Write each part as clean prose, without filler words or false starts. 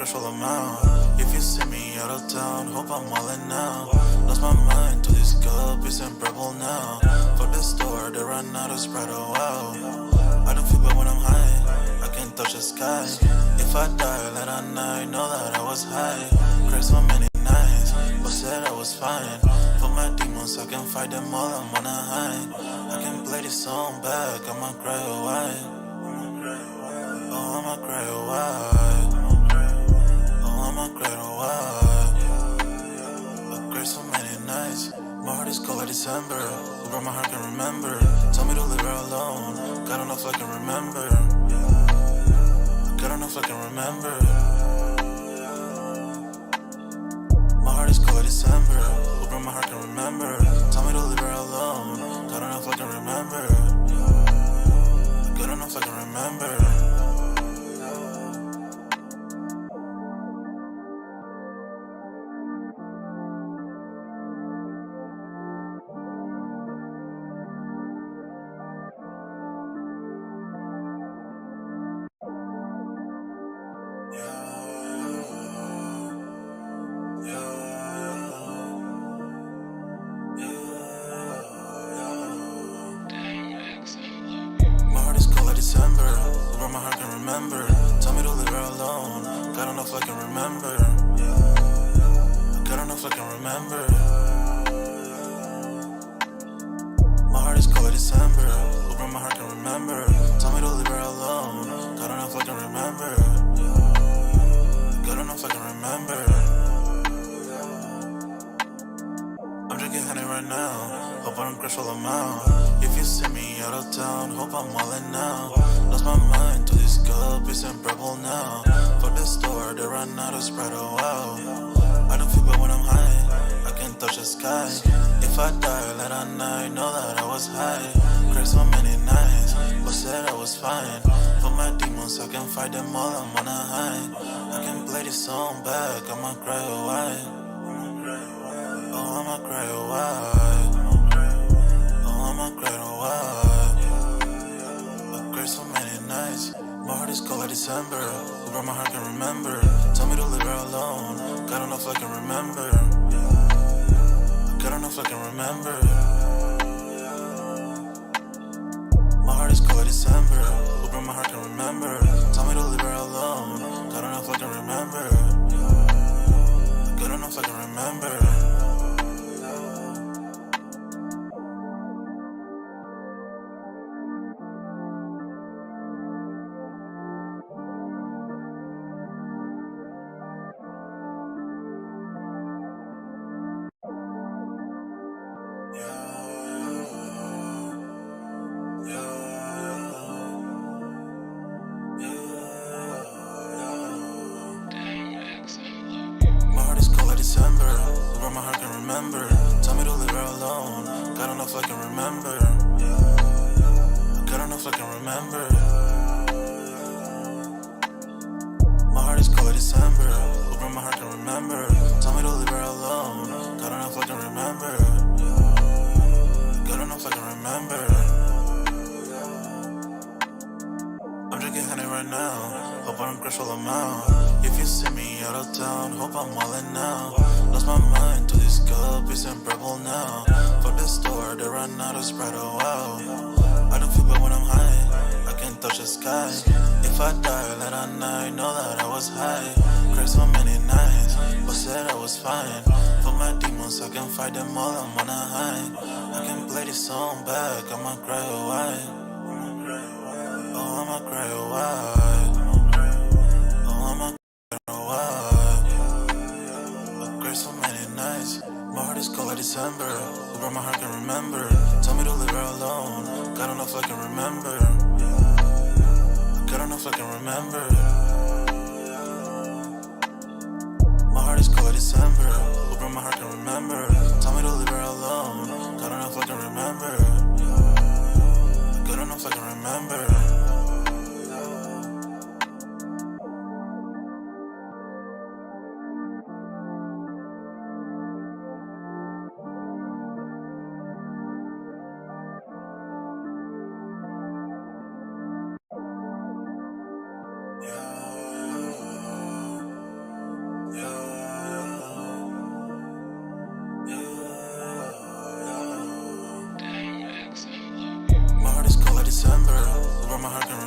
crush all amount. If you see me out of town, hope I'm wildin' now. Lost my mind to this cup, it's unbearable now. For the store, they run out of Sprite, oh wow. I don't feel bad when I'm high, I can't touch the sky. If I die late at night, know that I was high. Cried so many nights, but said I was fine. For my demons, I can fight them all, I'm on a high. I can play this song back, I'ma cry a while. Oh, I'ma cry a while. Oh, I'ma cry a while. I cried so many nights. My heart is cold like December. Over my heart can remember. Tell me to leave her alone. God don't know if I can remember. God don't know if I can remember. My heart is cold like December. Over my heart can remember. Tell me to leave her alone. God don't know if I can remember. God don't know if I can remember. My heart is cold like December. Over my heart can remember. Tell me to leave her alone. God don't know if I can remember. God don't know if I can remember. My heart is cold like December. Over my heart can remember. Tell me to leave her alone. God don't know if I can remember. God don't know if I can remember. I'm drinking honey right now. Hope I don't crush all amount. If you see me out of town, hope I'm wildin' now. Lost my mind to this cup, it's unbearable now. For the store, they run out of Sprite, oh wow. I don't feel bad when I'm high, I can't touch the sky. If I die late at night, know that I was high. Cried so many nights, but said I was fine. For my demons, I can fight them all, I'm on a high. I can play this song back, I'ma cry a while. Oh, I'ma cry a while. Oh, I'ma cry a while. I cried so many nights. My heart is cold like December. Over my heart can remember. Tell me to leave her alone. God don't know if I can remember. God don't know if I can remember. My heart is cold like December. Over my heart can remember. Tell me to leave her alone. God don't know if I can remember. God don't know if I can remember. My heart is cold like December. Over my heart can remember. Tell me to leave her alone. God don't know if I can remember. God don't know if I can remember. My heart is cold like December. Over my heart can remember. Tell me to leave her alone. God don't know if I can remember. God don't know if I can remember. I'm drinking honey right now. Hope I don't crush all amount. If you see me out of town, hope I'm wildin' now. Lost my mind to this cup, it's unbearable now. For the store, they run out of Sprite, oh wow. I don't feel bad when I'm high, I can't touch the sky. If I die late at night, know that I was high. Cried so many nights, but said I was fine. For my demons, I can fight them all, I'm on a high. I can play this song back, I'ma cry a while. Oh, I'ma cry a while. Oh, I'ma cry a while. I cried so many nights. My heart is cold like December. Over my heart can remember. Tell me to leave her alone. God don't know if I can remember. God don't know if I can remember. My heart is cold like December. Over my heart can remember. Tell me to leave her alone. God don't know if I can remember. God don't know if I can remember.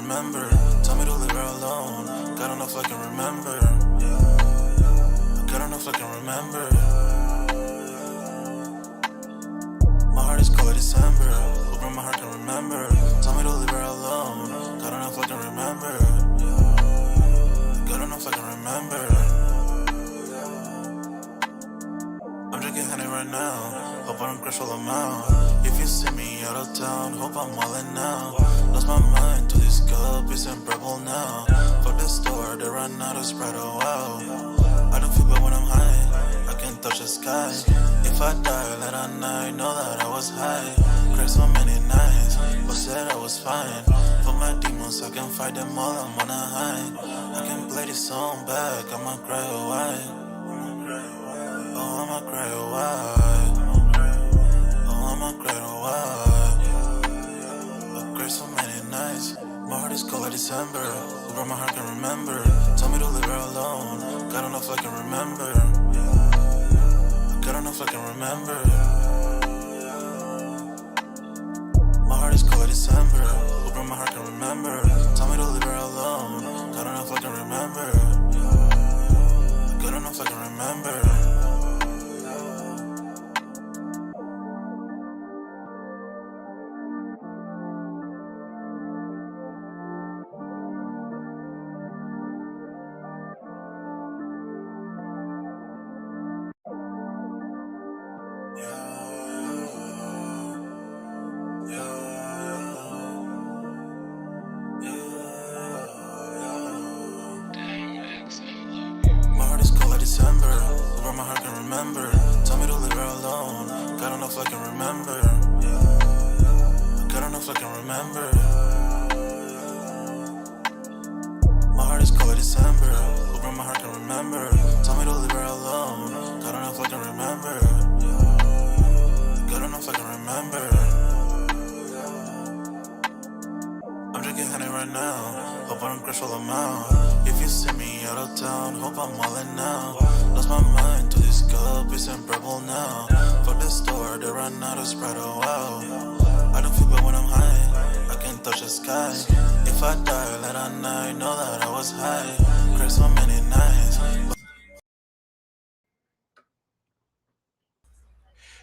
remember. Tell me to leave her alone. God don't know if I can remember. God don't know if I can remember. My heart is cold like December. Open my heart can remember. Tell me to leave her alone. God don't know if I can remember. God don't know if I can remember. I'm drinking honey right now. Hope I don't crash all amount. If you see me out of town, hope I'm wildin' now. Lost my mind to this cup, it's unbearable now. For the store, they run out of Sprite, oh wow. I don't feel bad when I'm high, I can't touch the sky. If I die late at night, know that I was high. Cried so many nights, but said I was fine. For my demons, I can fight them all, I'm on a high. I can play this song back, I'ma cry or why. Oh, I'ma cry or why. Oh, I'ma cry or why. I cried so many nights. My heart is cold like December. Over my heart can remember. Tell me to leave her alone. God don't know if I can remember. God don't know if I can remember. My heart is cold like December. Over my heart can remember. Tell me to leave her alone. God don't know if I can remember. God don't know if I can remember. My heart is cold like December. Over my heart can remember. Tell me to leave her alone. God don't know if I can remember. God don't know if I can remember. My heart is cold like December. Over my heart can remember. Tell me to leave her alone. God don't know if I can remember. God don't know if I can remember. I'm drinking honey right now. Hope I don't crash all amount. If you see me out of town, hope I'm wildin' now. Lost my mind to this cup, it's unbearable now. For the store, they run out of Sprite, oh wow. I don't feel bad when I'm high, I can't touch the sky. If I die late at night, know that I was high. Cried so many nights.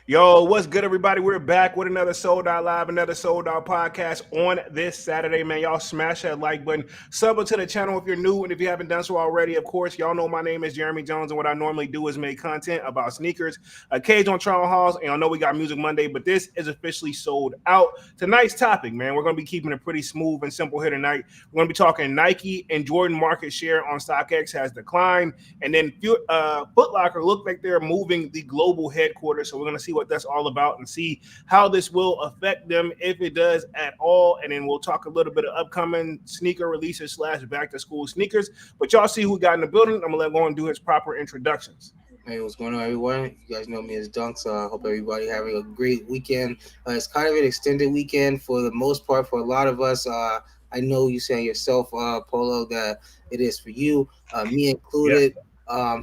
Yo, what's good, everybody? We're back with another Sold Out Live, another Sold Out podcast on this Saturday, man. Y'all smash that like button. Sub to the channel if you're new, and if you haven't done so already, of course, y'all know my name is Jeremy Jones, and what I normally do is make content about sneakers, occasional trial hauls, and I know we got Music Monday, but this is officially sold out. Tonight's topic, man, we're going to be keeping it pretty smooth and simple here tonight. We're going to be talking Nike and Jordan market share on StockX has declined, and then Footlocker look like they're moving the global headquarters, so we're going to see what that's all about and see how this will affect them, if it does at all. And then we'll talk a little bit of upcoming sneaker releases / back to school sneakers. But y'all see who got in the building. I'm gonna let Lauren do his proper introductions. Hey, what's going on, everyone? You guys know me as Dunk, so I hope everybody having a great weekend. It's kind of an extended weekend for the most part for a lot of us. I know you saying yourself, Polo, that it is for you, me Yeah, included.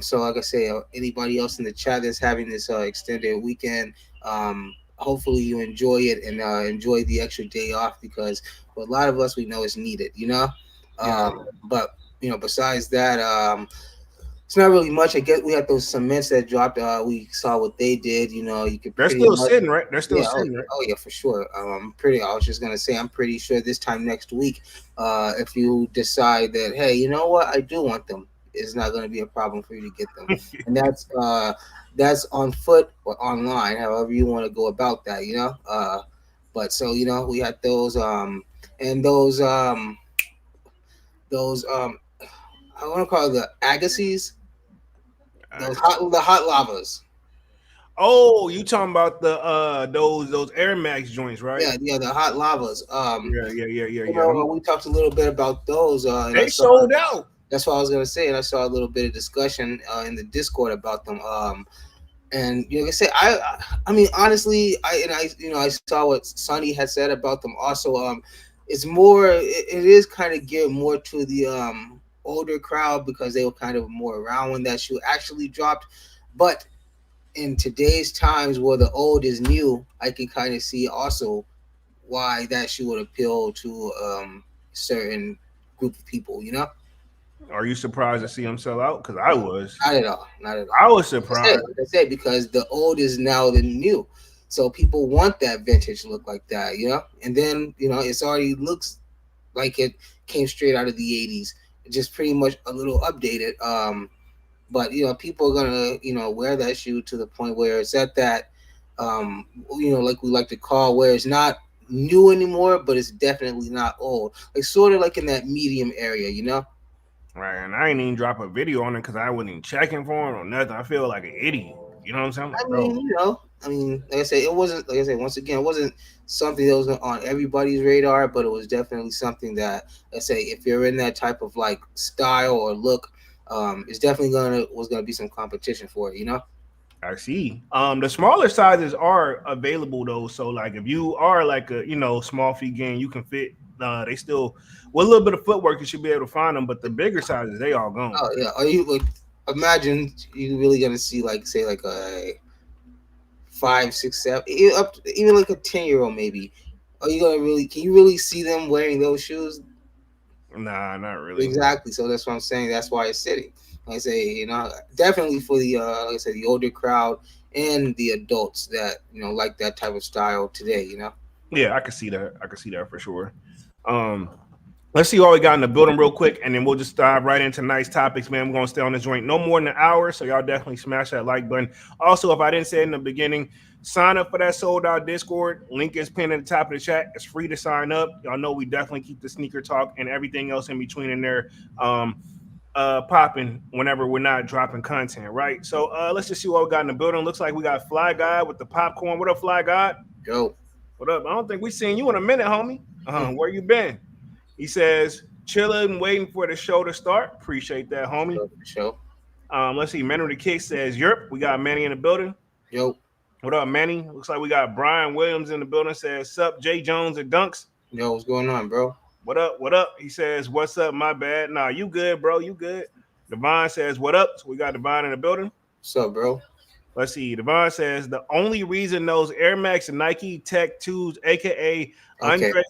So like I say, anybody else in the chat that's having this extended weekend, hopefully you enjoy it and enjoy the extra day off because for a lot of us, we know it's needed, you know? yeah. But, besides that, it's not really much. I guess we had those cements that dropped. We saw what they did. You could They're pretty still much, sitting, right? They're still yeah. Oh, sitting, right? oh yeah, for sure. I was just gonna say, I'm pretty sure this time next week, if you decide that, hey, you know what, I do want them, it's not gonna be a problem for you to get them, and that's on foot or online, however you want to go about that. But so we had those and those I want to call it the agassiz. The hot lavas. Oh, you talking about the those Air Max joints, right? Yeah, the hot lavas. Yeah. We talked a little bit about those, and I They saw sold out. that's what I was gonna say, and I saw a little bit of discussion in the Discord about them. And like I said, I mean, honestly, I saw what Sonny had said about them. Also, it's more, it is kind of geared more to the older crowd because they were kind of more around when that shoe actually dropped, but in today's times where the old is new, I can kind of see also why that shoe would appeal to certain group of people, you know. Are you surprised to see him sell out? Because I No, was. not at all, not at I all. was surprised. Like I said, because the old is now the new, so people want that vintage look like that, you know. And then it's already looks like it came straight out of the '80s, just pretty much a little updated. But people are gonna wear that shoe to the point where it's at that like we like to call, where it's not new anymore, but it's definitely not old, like sort of like in that medium area, you know. Right, and I ain't even drop a video on it because I wasn't even checking for it or nothing. I feel like an idiot. You know what I'm saying? I Like, mean, bro. like I said, it wasn't, like I said, once again, it wasn't something that was on everybody's radar, but it was definitely something that, let's say, if you're in that type of like style or look, it's definitely gonna be some competition for it, you know. I see. The smaller sizes are available though. So like if you are like a small feet game, you can fit. They still with a little bit of footwork, you should be able to find them. But the bigger sizes, they all gone. Oh yeah, are you like, imagine you really gonna see like say like a 5, 6, 7, even like a 10-year old maybe. Are you gonna really? Can you really see them wearing those shoes? Nah, not really. Exactly. So that's what I'm saying. That's why it's sitting. Like I say, definitely for the like I said, the older crowd and the adults that like that type of style today. You know. Yeah, I can see that. I can see that for sure. Um, let's see what we got in the building real quick, and then we'll just dive right into nice topics, man. We're gonna stay on this joint no more than an hour, so y'all definitely smash that like button. Also, if I didn't say it in the beginning, sign up for that sold out Discord. Link is pinned at the top of the chat. It's free to sign up. Y'all know we definitely keep the sneaker talk and everything else in between in there. Popping whenever we're not dropping content, right? So let's just see what we got in the building. Looks like we got Fly God with the popcorn. What up, Fly God? Yo. What up? I don't think we seen you in a minute, homie. Where you been? He says, chilling, waiting for the show to start. Appreciate that, homie. For sure. Let's see. Manny the Kick says, Yerp. We got Manny in the building. Yo. What up, Manny? Looks like we got Brian Williams in the building. Says, sup, Jay Jones and Dunks. Yo. What's going on, bro? What up? What up? He says, what's up? My bad. Nah, you good, bro. You good. Devon says, what up? So we got Devon in the building. What's up, bro? Let's see. Devon says, the only reason those Air Max and Nike Tech 2s, a.k.a. Okay. Andre.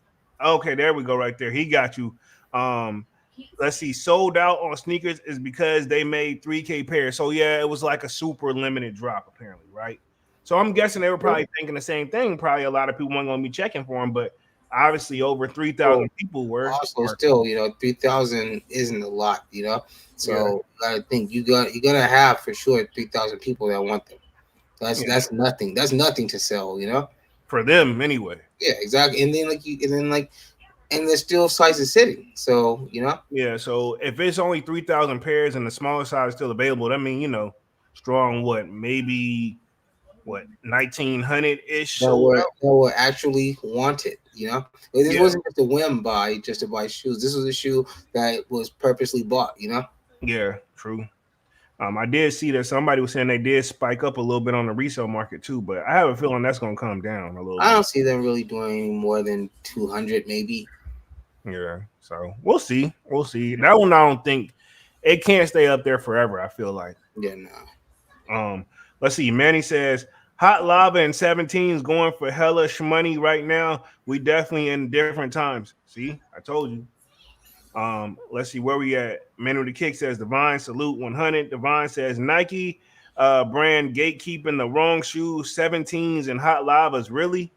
Okay, there we go right there. He got you. Let's see. Sold out on sneakers is because they made 3K pairs. So, yeah, it was like a super limited drop, apparently, right? So I'm guessing they were probably thinking the same thing. Probably a lot of people weren't going to be checking for them, but obviously over 3,000 people were. Also, still, 3,000 isn't a lot, you know. So you gotta think you're gonna have for sure 3,000 people that want them. That's nothing. That's nothing to sell, you know. For them, anyway. Yeah, exactly. And they're still sizes sitting. So Yeah. So if it's only 3,000 pairs and the smaller size is still available, that means strong. Maybe 1,900 ish. that were actually wanted. You know, this wasn't just a whim buy just to buy shoes. This was a shoe that was purposely bought. You know. Yeah, true. I did see that somebody was saying they did spike up a little bit on the resale market too, but I have a feeling that's going to come down a little bit. I don't see them really doing more than 200, maybe. Yeah, so we'll see. We'll see. That one, I don't think it can't stay up there forever. I feel like. Yeah, no. Let's see. Manny says Hot Lava and 17 is going for hella shmoney right now. We definitely in different times. See, I told you. Let's see where we at. Manu the Kick says Divine salute 100. Divine says Nike brand gatekeeping the wrong shoes, 17s and Hot Lavas. Really?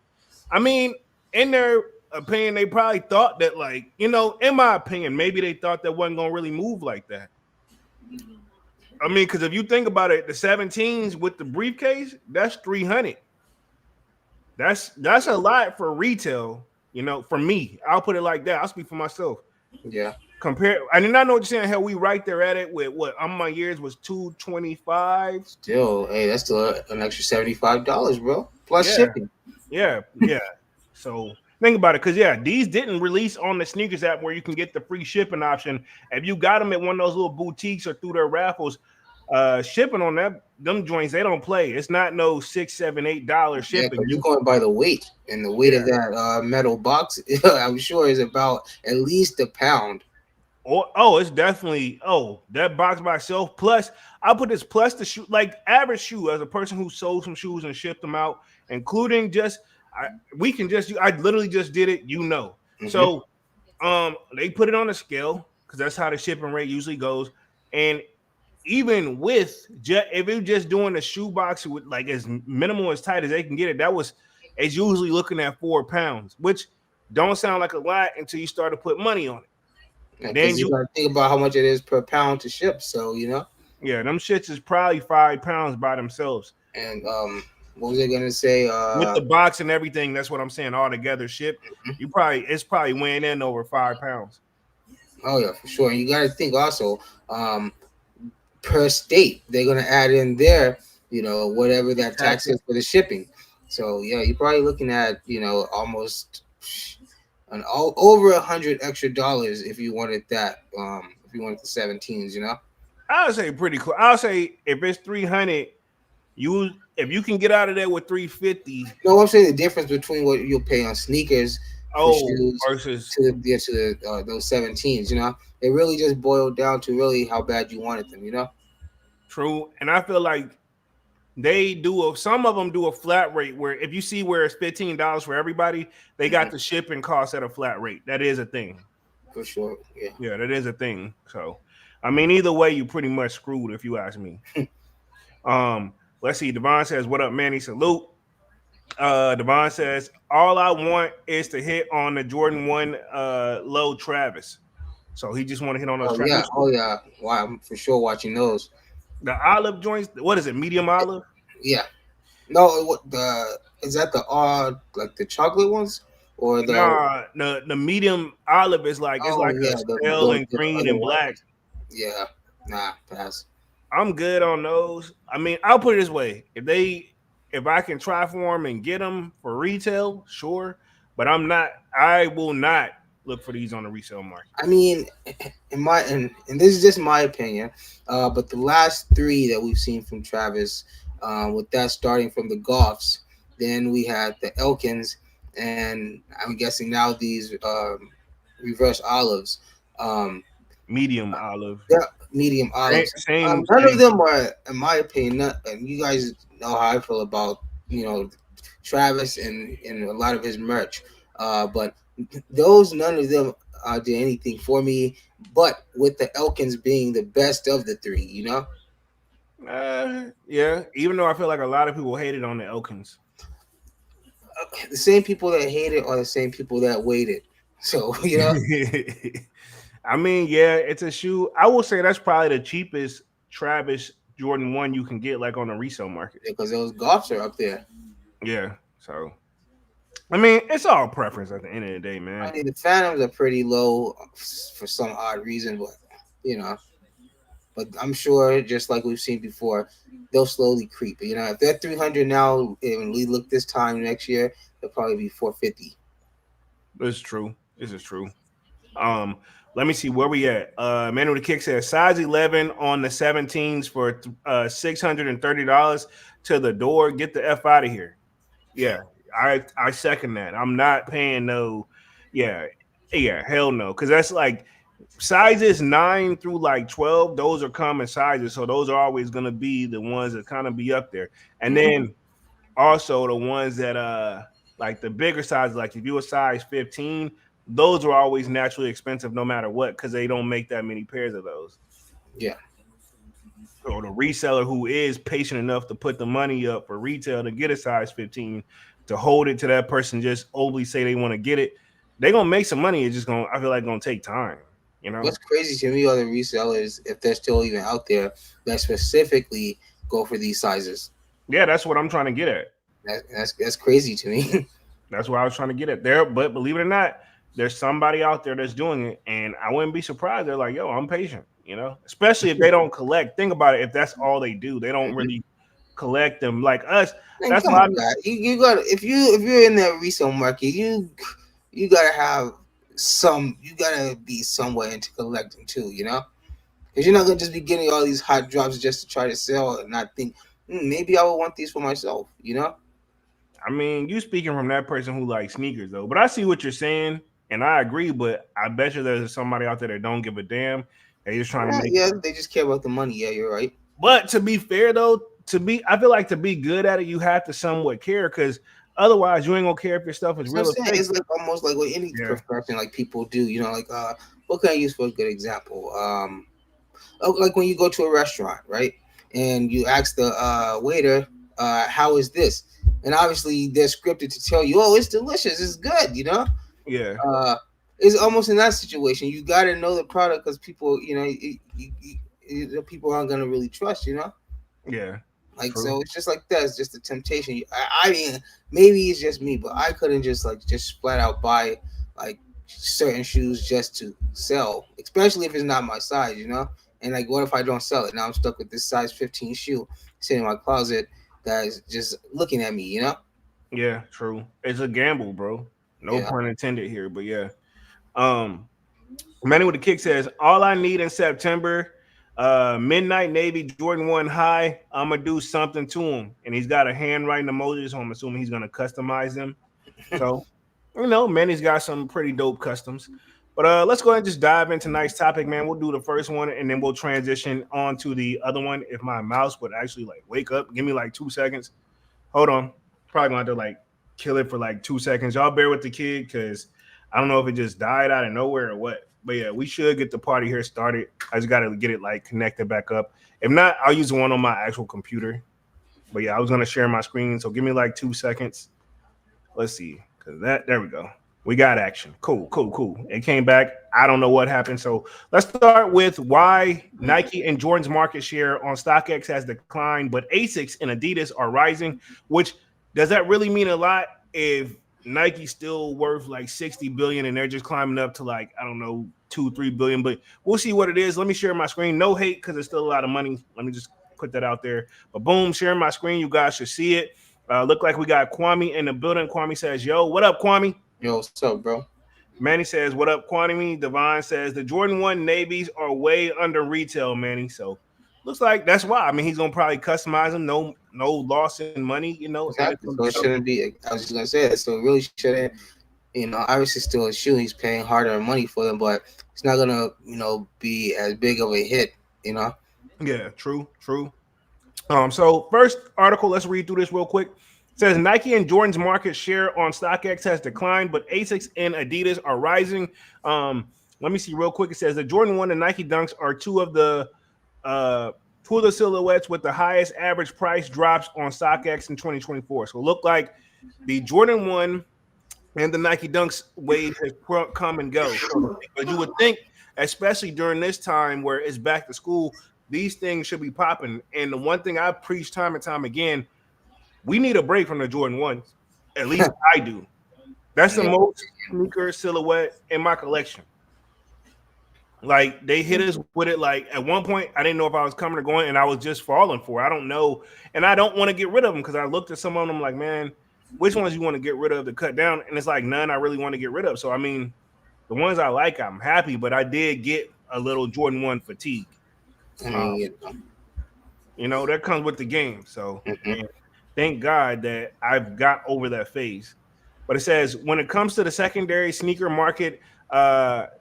I mean, in their opinion, they probably thought that, in my opinion, maybe they thought that wasn't gonna really move like that. I mean, because if you think about it, the 17s with the briefcase, that's 300. That's a lot for retail. For me, I'll put it like that. I'll speak for myself. Yeah. I did not know what you're saying. Hell, we right there at it with what on my years was 225. Still, hey, that's still an extra $75, bro. Plus shipping. Yeah. So think about it, because these didn't release on the sneakers app where you can get the free shipping option. If you got them at one of those little boutiques or through their raffles, shipping on them joints, they don't play. It's not no $6, $7, $8 shipping. You're going by the weight, and the weight of that metal box, I'm sure, is about at least a pound. It's definitely that box by itself. Plus, I'll put this plus the shoe, like average shoe, as a person who sold some shoes and shipped them out, including I literally just did it. Mm-hmm. So They put it on a scale because that's how the shipping rate usually goes. And even with if you're just doing the shoebox with like as minimal as tight as they can get it, it's usually looking at 4 pounds, which don't sound like a lot until you start to put money on it. Then Because you got to think about how much it is per pound to ship. So yeah, them shits is probably 5 pounds by themselves. And what was I gonna say? With the box and everything, that's what I'm saying. All together shipped, it's probably weighing in over 5 pounds. Oh yeah, for sure. And you got to think also, per state, they're gonna add in their, whatever that tax is for the shipping. So yeah, you're probably looking at almost over $100 extra if you wanted that. If you wanted the 17s, I would say pretty cool. I'll say if it's 300, if you can get out of there with 350. No, I'm saying the difference between what you'll pay on sneakers for shoes versus to those 17s. It really just boiled down to really how bad you wanted them. True, and I feel like some of them do a flat rate where if you see where it's $15 for everybody, they got the shipping cost at a flat rate. That is a thing. For sure. Yeah, that is a thing. So, I mean, either way, you pretty much screwed if you ask me. Let's see. Devon says, "What up, Manny? Salute." Devon says, "All I want is to hit on the Jordan 1 low Travis." So he just want to hit on those. Oh yeah. Wow, I'm for sure watching those. The olive joints. What is it? Medium olive? Yeah. No, is that the like the chocolate ones or the medium olive is like a stale and green and black. Ones. Yeah. Nah, pass. I'm good on those. I mean, I'll put it this way: if I can try for them and get them for retail, sure. But I will not look for these on the resale market. I mean, and this is just my opinion, but the last three that we've seen from Travis, with that starting from the Goffs, then we had the Elkins, and I'm guessing now these reverse olives. Medium olive. Yeah, medium olives. None of them are, in my opinion, and you guys know how I feel about Travis and a lot of his merch, but none of them did anything for me. But with the Elkins being the best of the three, yeah. Even though I feel like a lot of people hated on the Elkins. The same people that hate it are the same people that waited. So I mean, yeah, it's a shoe. I will say that's probably the cheapest Travis Jordan 1 you can get, like on the resale market. Because those Goffs are up there. Yeah, so I mean, it's all preference at the end of the day, man. I mean, the Phantoms are pretty low for some odd reason, but but I'm sure, just like we've seen before, they'll slowly creep. If they're 300 now, and we look this time next year, they'll probably be 450. This is true. Let me see where we at. Man with the Kick says size 11 on the 17s for $630 to the door. Get the F out of here. Yeah, I second that. I'm not paying no. Yeah, hell no. Because that's like sizes 9 through like 12. Those are common sizes, so those are always going to be the ones that kind of be up there. And then also the ones that like the bigger sizes, like if you a size 15. Those are always naturally expensive no matter what because they don't make that many pairs of those. Yeah. Or the reseller who is patient enough to put the money up for retail to get a size 15 to hold it to that person just overly say they want to get it, they're going to make some money. It's just going to, I feel like, going to take time. What's crazy to me are the resellers, if they're still even out there, that specifically go for these sizes. Yeah, that's what I'm trying to get at. That's crazy to me. That's what I was trying to get at there. But believe it or not, there's somebody out there that's doing it, and I wouldn't be surprised. They're like, yo, I'm patient, especially if they don't collect. Think about it. If that's all they do, they don't really collect them like us. Man, that's why you got if you're in that resale market, you gotta have you gotta be somewhere into collecting too, because you're not gonna just be getting all these hot drops just to try to sell and not think maybe I would want these for myself, I mean, you speaking from that person who likes sneakers though, but I see what you're saying. And I agree, but I bet you there's somebody out there that don't give a damn. They're just trying to make they just care about the money. Yeah, you're right. But to be fair, though, I feel like to be good at it, you have to somewhat care because Otherwise, you ain't gonna care if your stuff is So I'm real or saying fake. it's like almost like what any Yeah, profession like people do. You know, like what can I use for a good example? Like when you go to a restaurant, right? And you ask the waiter, how is this? And obviously they're scripted to tell you, oh, it's delicious, it's good, you know. yeah, Uh, it's almost in that situation. You got to know the product because people, you know, people aren't gonna really trust, you know. yeah. Like True. so, it's just like that. It's just a temptation. I mean, maybe it's just me, but I couldn't just flat out buy like certain shoes just to sell, especially if it's not my size, you know. And like, what if I don't sell it? Now I'm stuck with this size 15 shoe sitting in my closet that is just looking at me, you know. Yeah, true. It's a gamble, bro. No Yeah. pun intended here, but yeah. Um, Manny with the kick says, all I need in September, Midnight Navy Jordan 1 high. I'm gonna do something to him. And he's got a handwriting emoji, so I'm assuming he's gonna customize them. So, Manny's got some pretty dope customs. But let's go ahead and just dive into tonight's topic, man. We'll do the first one and then we'll transition on to the other one. If my mouse would actually like wake up, give me like 2 seconds. Hold on. Probably gonna have to like kill it for like 2 seconds. Y'all bear with the kid because I don't know if it just died out of nowhere or what. But yeah, we should get the party here started. I just gotta get it like connected back up. If not, I'll use the one on my actual computer. But yeah, I was gonna share my screen, so give me like 2 seconds. Let's see, because there we go. We got action. Cool, cool, cool. It came back. I don't know what happened. So let's start with why Nike and Jordan's market share on StockX has declined, but Asics and Adidas are rising. Which does that really mean a lot if Nike's still worth like 60 billion and they're just climbing up to like, I don't know, 2-3 billion, but we'll see what it is. Let me share my screen. No hate because it's still a lot of money. Let me just put that out there. But boom, sharing my screen. You guys should see it. Look like we got Kwame in the building. Kwame says, yo, what up, Kwame? Yo, what's up, bro? Manny says, what up, Kwame? Divine says, the Jordan 1 navies are way under retail, Manny. So looks like that's why. I mean, he's going to probably customize them. No loss in money, and it's Exactly. going to So be it shouldn't something. be. I was just gonna say that. So it really shouldn't. You know, obviously still a shoe. He's paying harder money for them, but it's not gonna, be as big of a hit. You know. Yeah, true, true. So first article, let's read through this real quick. It says Nike and Jordan's market share on StockX has declined, but Asics and Adidas are rising. Let me see real quick. It says the Jordan 1 and Nike Dunks are uh, two of the silhouettes with the highest average price drops on StockX in 2024. So it looked like the Jordan 1 and the Nike Dunks wave has come and go. But you would think, especially during this time where it's back to school, these things should be popping. And the one thing I preach time and time again, we need a break from the Jordan 1s. At least I do. That's the Yeah. most sneaker silhouette in my collection. Like they hit us with it. Like at one point, I didn't know if I was coming or going, and I was just falling for it. I don't know, and I don't want to get rid of them because I looked at some of them like, man, which ones you want to get rid of to cut down? And it's like none I really want to get rid of. So I mean, the ones I like, I'm happy, but I did get a little Jordan 1 fatigue. I Um, mean, that comes with the game. So mhm. and thank God that I've got over that phase. But it says when it comes to the secondary sneaker market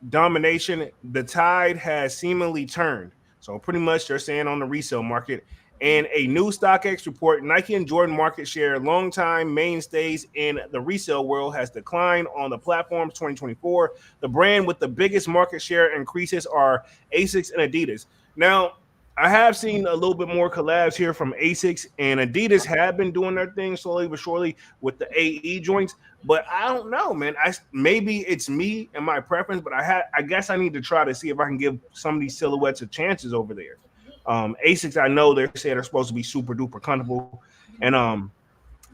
domination, the tide has seemingly turned. So pretty much they're saying on the resale market. And a new StockX report, Nike and Jordan market share, longtime mainstays in the resale world, has declined on the platforms 2024. The brand with the biggest market share increases are Asics and Adidas. Now, I have seen a little bit more collabs here from Asics and Adidas have been doing their thing slowly but surely with the AE joints, but I don't know, man. Maybe it's me and my preference, but I guess I need to try to see if I can give some of these silhouettes a chances over there. Asics, I know they're saying they're supposed to be super duper comfortable, and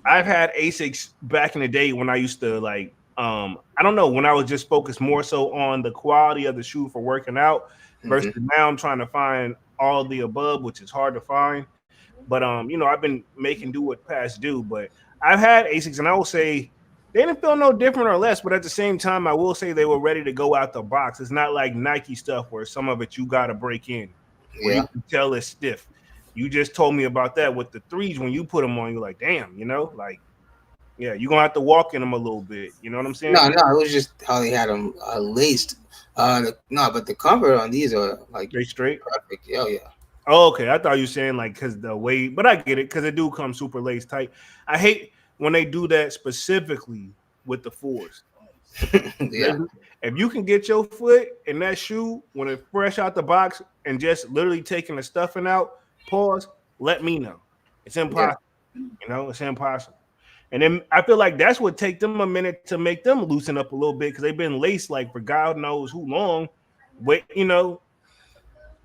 I've had Asics back in the day when I used to like I don't know, when I was just focused more so on the quality of the shoe for working out versus Mhm. now I'm trying to find all of the above, which is hard to find. But I've been making do with past due. But I've had Asics, and I will say they didn't feel no different or less. But at the same time, I will say they were ready to go out the box. It's not like Nike stuff where some of it you got to break in, where you Yeah. can tell it's stiff. You just told me about that with the threes when you put them on. You're like, damn, like yeah, you're gonna have to walk in them a little bit. You know what I'm saying? No, no, it was just how they had them laced. No, but the cover on these are like They straight. perfect. Yeah, yeah. Oh, okay. I thought you were saying like because the weight, but I get it because it do come super lace tight. I hate when they do that specifically with the fours. Yeah, If you can get your foot in that shoe when it's fresh out the box and just literally taking the stuffing out, pause, let me know. It's yeah. impossible. It's impossible. And then I feel like that's what take them a minute to make them loosen up a little bit because they've been laced like for God knows who long. But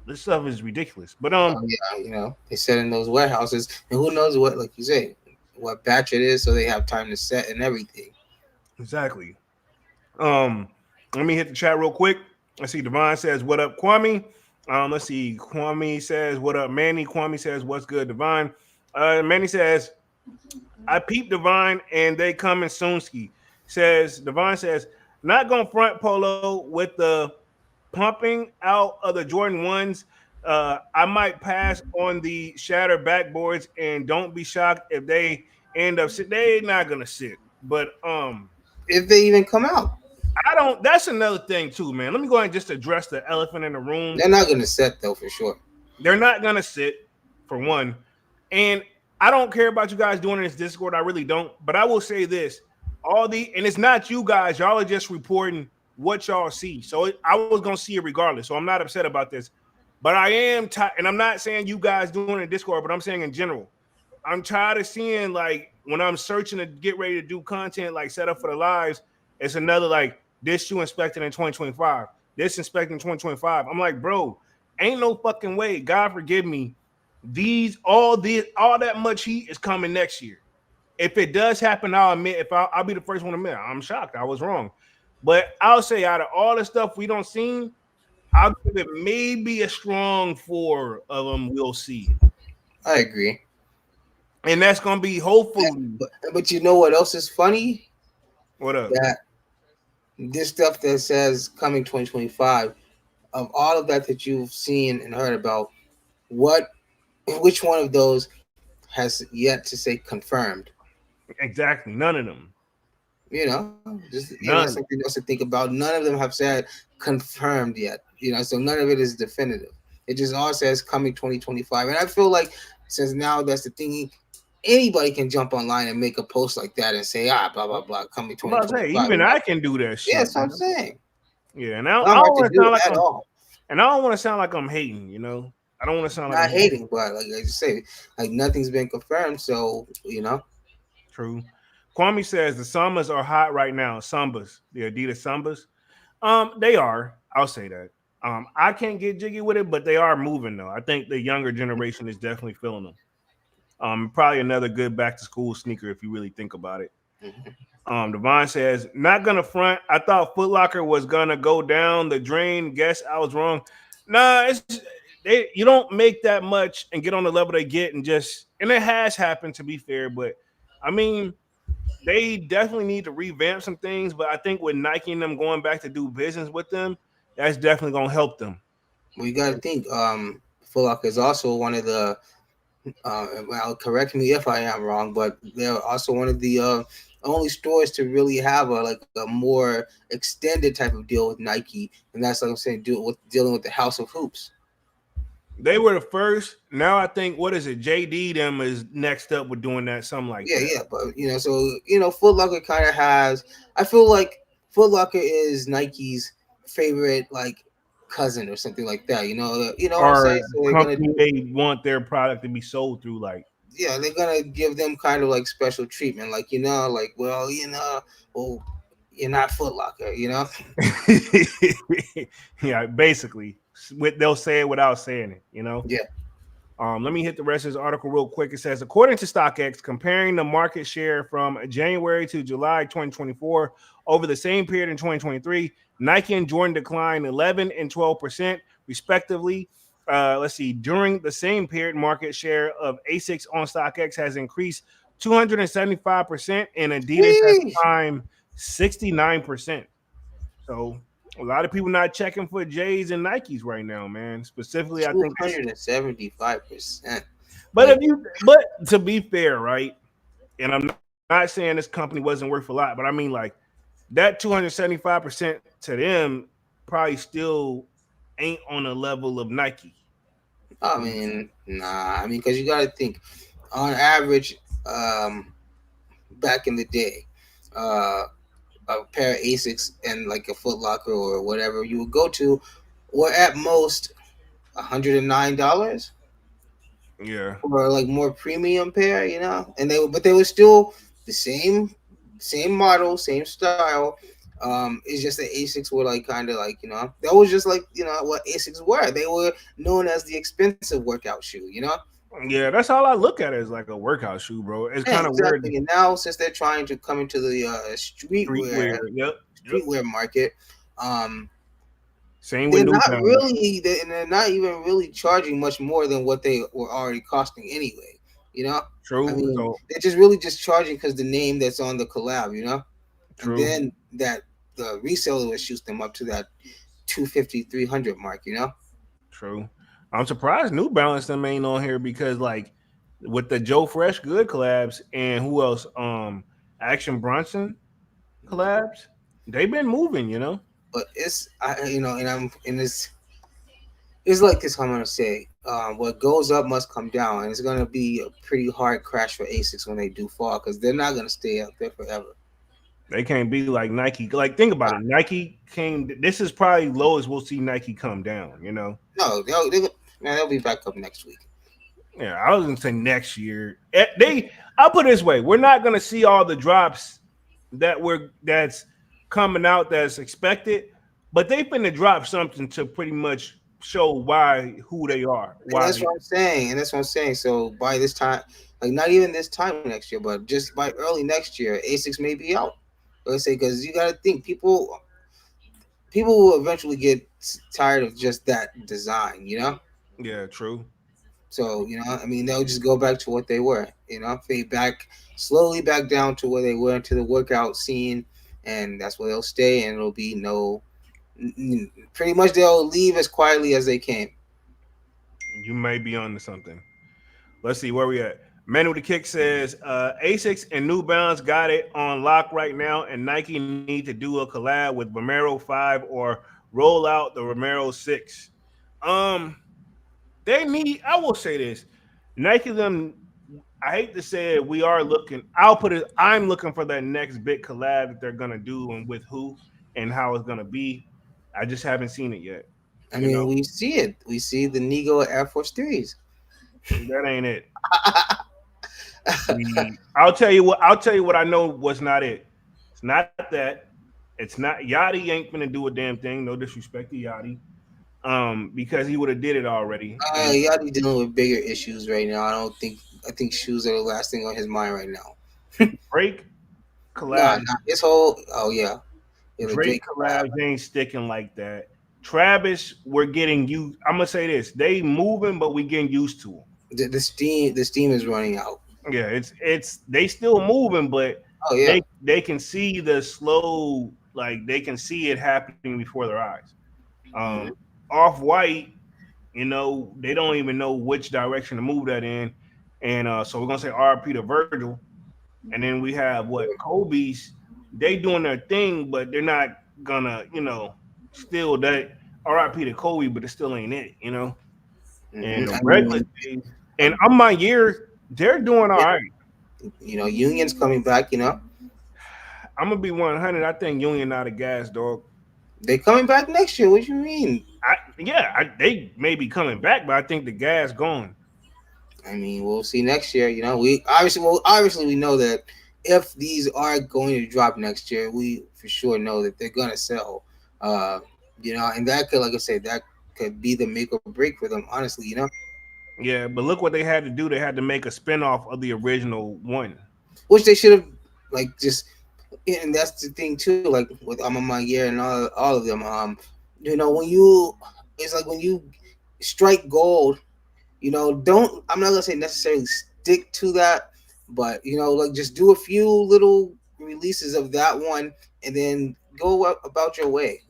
this stuff is ridiculous. But Oh yeah, they set in those warehouses, and who knows what, like you say, what batch it is, so they have time to set and everything. exactly. Um, Let me hit the chat real quick. Let's see. Devon says, "What up, Kwame?" Let's see. Kwame says, "What up, Manny?" Kwame says, "What's good, Devon?" Manny says, "I peeped Devon and they coming soonski." Says Devon says, "Not gonna front Polo with the pumping out of the Jordan ones. I might pass on the shattered backboards and don't be shocked if they end up sit. They not gonna sit, but If they even come out, I don't. That's another thing too, man. Let me go ahead and just address the elephant in the room. they're not gonna set though for sure. They're not gonna sit for one, and I don't care about you guys doing this Discord. I really don't. But I will say this: and it's not you guys. Y'all are just reporting what y'all see. So I was gonna see it regardless. So I'm not upset about this. But I am tired, and I'm not saying you guys doing it in Discord, but I'm saying in general. I'm tired of seeing like when I'm searching to get ready to do content, like set up for the lives, it's another like this shoe inspected in 2025, this inspected in 2025. I'm like, bro, ain't no fucking way. God forgive me. All that much heat is coming next year. If it does happen, I'll admit. If I'll be the first one to admit, I'm shocked. I was wrong. But I'll say out of all the stuff we don't see, I'll give it maybe a strong 4 of them we'll see. I agree. And that's gonna be hopefully But you know what else is funny? what up. That this stuff that says coming 2025, of all of that you've seen and heard about, what, which one of those has yet to say confirmed? Exactly. None of them. Just None. something else to think about. None of them have said confirmed yet. So none of it is definitive. It just all says coming 2025, and I feel like since now that's the thing, anybody can jump online and make a post like that and say blah blah blah coming I'm about to say 2025. even I can do that Yeah, shit. that's what I'm saying. Yeah, and I I don't have don't to want to do sound it like at all. I don't want to sound like I'm hating. I don't want to sound like Not I'm hating. hating, but like I just say, like nothing's been confirmed. So. True. Kwame says the Sambas are hot right now. Sambas, the Adidas Sambas. They are. I'll say that. I can't get jiggy with it, but they are moving though. I think the younger generation is definitely feeling them. Probably another good back to school sneaker if you really think about it. Mhm. Devon says, not gonna front. I thought Footlocker was gonna go down the drain. Guess I was wrong. Nah, you don't make that much and get on the level they get and it has happened to be fair, but I mean they definitely need to revamp some things. But I think with Nike and them going back to do business with them, that's definitely gonna help them. Well, you got to think. Foot Locker is also one of the. Well, correct me if I am wrong, but they're also one of the only stores to really have a more extended type of deal with Nike, and that's like I'm saying, dealing with the House of Hoops. They were the first. Now I think what is it? JD them is next up with doing that, something like Yeah, that. yeah, but Foot Locker kind of has. I feel like Foot Locker is Nike's favorite cousin or something like that. You know what I'm saying? Or So they're gonna company they want their product to be sold through, like they're gonna give them kind of like special treatment, well, you're not Foot Locker. yeah, basically. They'll say it without saying it. Yeah. Let me hit the rest of this article real quick. It says, according to StockX, comparing the market share from January to July 2024 over the same period in 2023, Nike and Jordan declined 11 and 12%, respectively. Let's see. During the same period, market share of Asics on StockX has increased 275%, and Adidas has Sheesh. climbed 69%. So a lot of people not checking for J's and Nikes right now, man. Specifically, I Two think this. hundred and 75%. But Like, but to be fair, right? And I'm not saying this company wasn't worth a lot, but I mean like that 275% to them probably still ain't on a level of Nike. I mean, nah. I mean, because you got to think, on average, um, back in the day. Uh, a pair of Asics and like a Footlocker or whatever you would go to were at most $109 Yeah. for like more premium pair, and they were still the same model, same style. It's just that Asics were like kind of like that was just like what Asics were. They were known as the expensive workout shoe. Yeah, that's all I look at it as like a workout shoe, bro. It's Yeah, kind of weird. exactly. And now since they're trying to come into the Streetwear. Yep. Yep. streetwear market, um, Same with New Balance. and they're not even really charging much more than what they were already costing anyway. You know, I True. mean, So they're just really just charging because the name that's on the collab. And true. then that the reseller will shoot them up to that 250, 300 mark. True. I'm surprised New Balance them ain't on here because like with the Joe Fresh Good collabs and who else? Action Bronson collabs. They've been moving, you know. But and it's like this. I'm gonna say, what goes up must come down, and it's gonna be a pretty hard crash for Asics when they do fall because they're not gonna stay out there forever. They can't be like Nike. Like think about it. Nike came. This is probably lowest we'll see Nike come down. You know. No, they'll be back up next week. Yeah, I was gonna say next year. I'll put it this way: we're not gonna see all the drops that's coming out that's expected, but they finna drop something to pretty much show why who they are. And Why? that's what I'm saying. And that's what I'm saying. So by this time, like not even this time next year, but just by early next year, Asics may be out. Let's say because you got to think people will eventually get tired of just that design. Yeah, true. So I mean, they'll just go back to what they were. Fade back slowly back down to where they were into the workout scene, and that's where they'll stay. And it'll be no, pretty much they'll leave as quietly as they came. You may be on to something. Let's see where we at. Manu the Kick says Asics and New Balance got it on lock right now, and Nike need to do a collab with Romero 5 or roll out the Romero 6. Um, they need. I will say this: Nike them. I hate to say it, we are looking. I'll put it. I'm looking for that next big collab that they're gonna do and with who and how it's gonna be. I just haven't seen it yet. I You mean, know, we see it. We see the Nego Air Force Threes. that ain't it. I'll tell you what. I'll tell you what I know was not it. It's not that. It's not Yachty ain't gonna do a damn thing. No disrespect to Yachty, because he would have did it already. And Y'all be dealing with bigger issues right now. I think shoes are the last thing on his mind right now. Drake Nah, collab, nah. This whole yeah, the Drake Drake collab. collabs ain't sticking like that. Travis, we're getting used. I'm gonna say this: they moving, but we getting used to them. The steam is running out. Yeah, it's they still moving, but Oh yeah. they can see the slow, like they can see it happening before their eyes. Um, Mhm. Off white, they don't even know which direction to move that in, and so we're gonna say RP to Virgil, and then we have what Kobe's. They doing their thing, but they're not gonna, still that RIP to Kobe, but it still ain't it. And the I regular mean, days, and on my years, they're doing all yeah, right. Union's coming back. I'm gonna be 100. I think Union out of gas, dog. They're coming back next year. What you mean? They may be coming back, but I think the gas gone. I mean, we'll see next year. Obviously we know that if these are going to drop next year, we for sure know that they're gonna sell. Uh, and that could, like I said, that could be the make or break for them. Honestly. Yeah, but look what they had to do. They had to make a spinoff of the original one. Which they should have like just. And that's the thing too. Like with my year and all of them. When it's like when you strike gold. Don't I'm not gonna say necessarily stick to that, but like just do a few little releases of that one and then go about your way.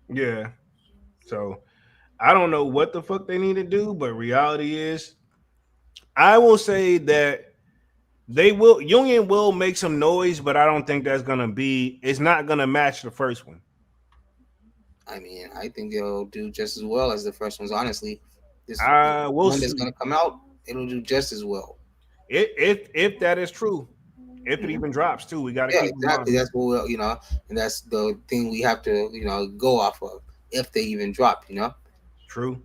Yeah. So I don't know what the fuck they need to do, but reality is, I will say that Union will make some noise, but I don't think that's gonna be. It's not gonna match the first one. I mean, I think they'll do just as well as the first ones. Honestly, this We'll one that's see gonna come out, it'll do just as well. if that is true. if it even drops too. We got to Yeah, keep in exactly. mind. That's what and that's the thing we have to go off of if they even drop. True.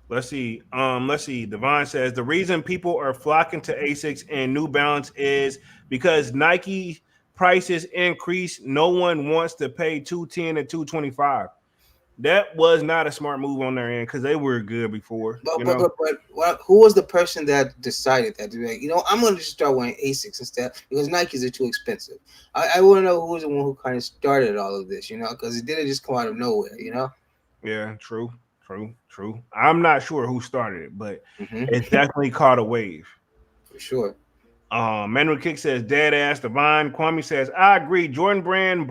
Let's see. Devon says the reason people are flocking to Asics and New Balance is because Nike prices increase. No one wants to pay 210 and 225. That was not a smart move on their end because they were good before. But who was the person that decided that? To be like, I'm going to just start wearing Asics instead because Nikes are too expensive. I want to know who was the one who kind of started all of this, because it didn't just come out of nowhere. Yeah, true. I'm not sure who started it, but Hmm. it definitely caught a wave. For sure. Manuel Kick says, dead ass Divine. Kwame says, I agree. Jordan Brand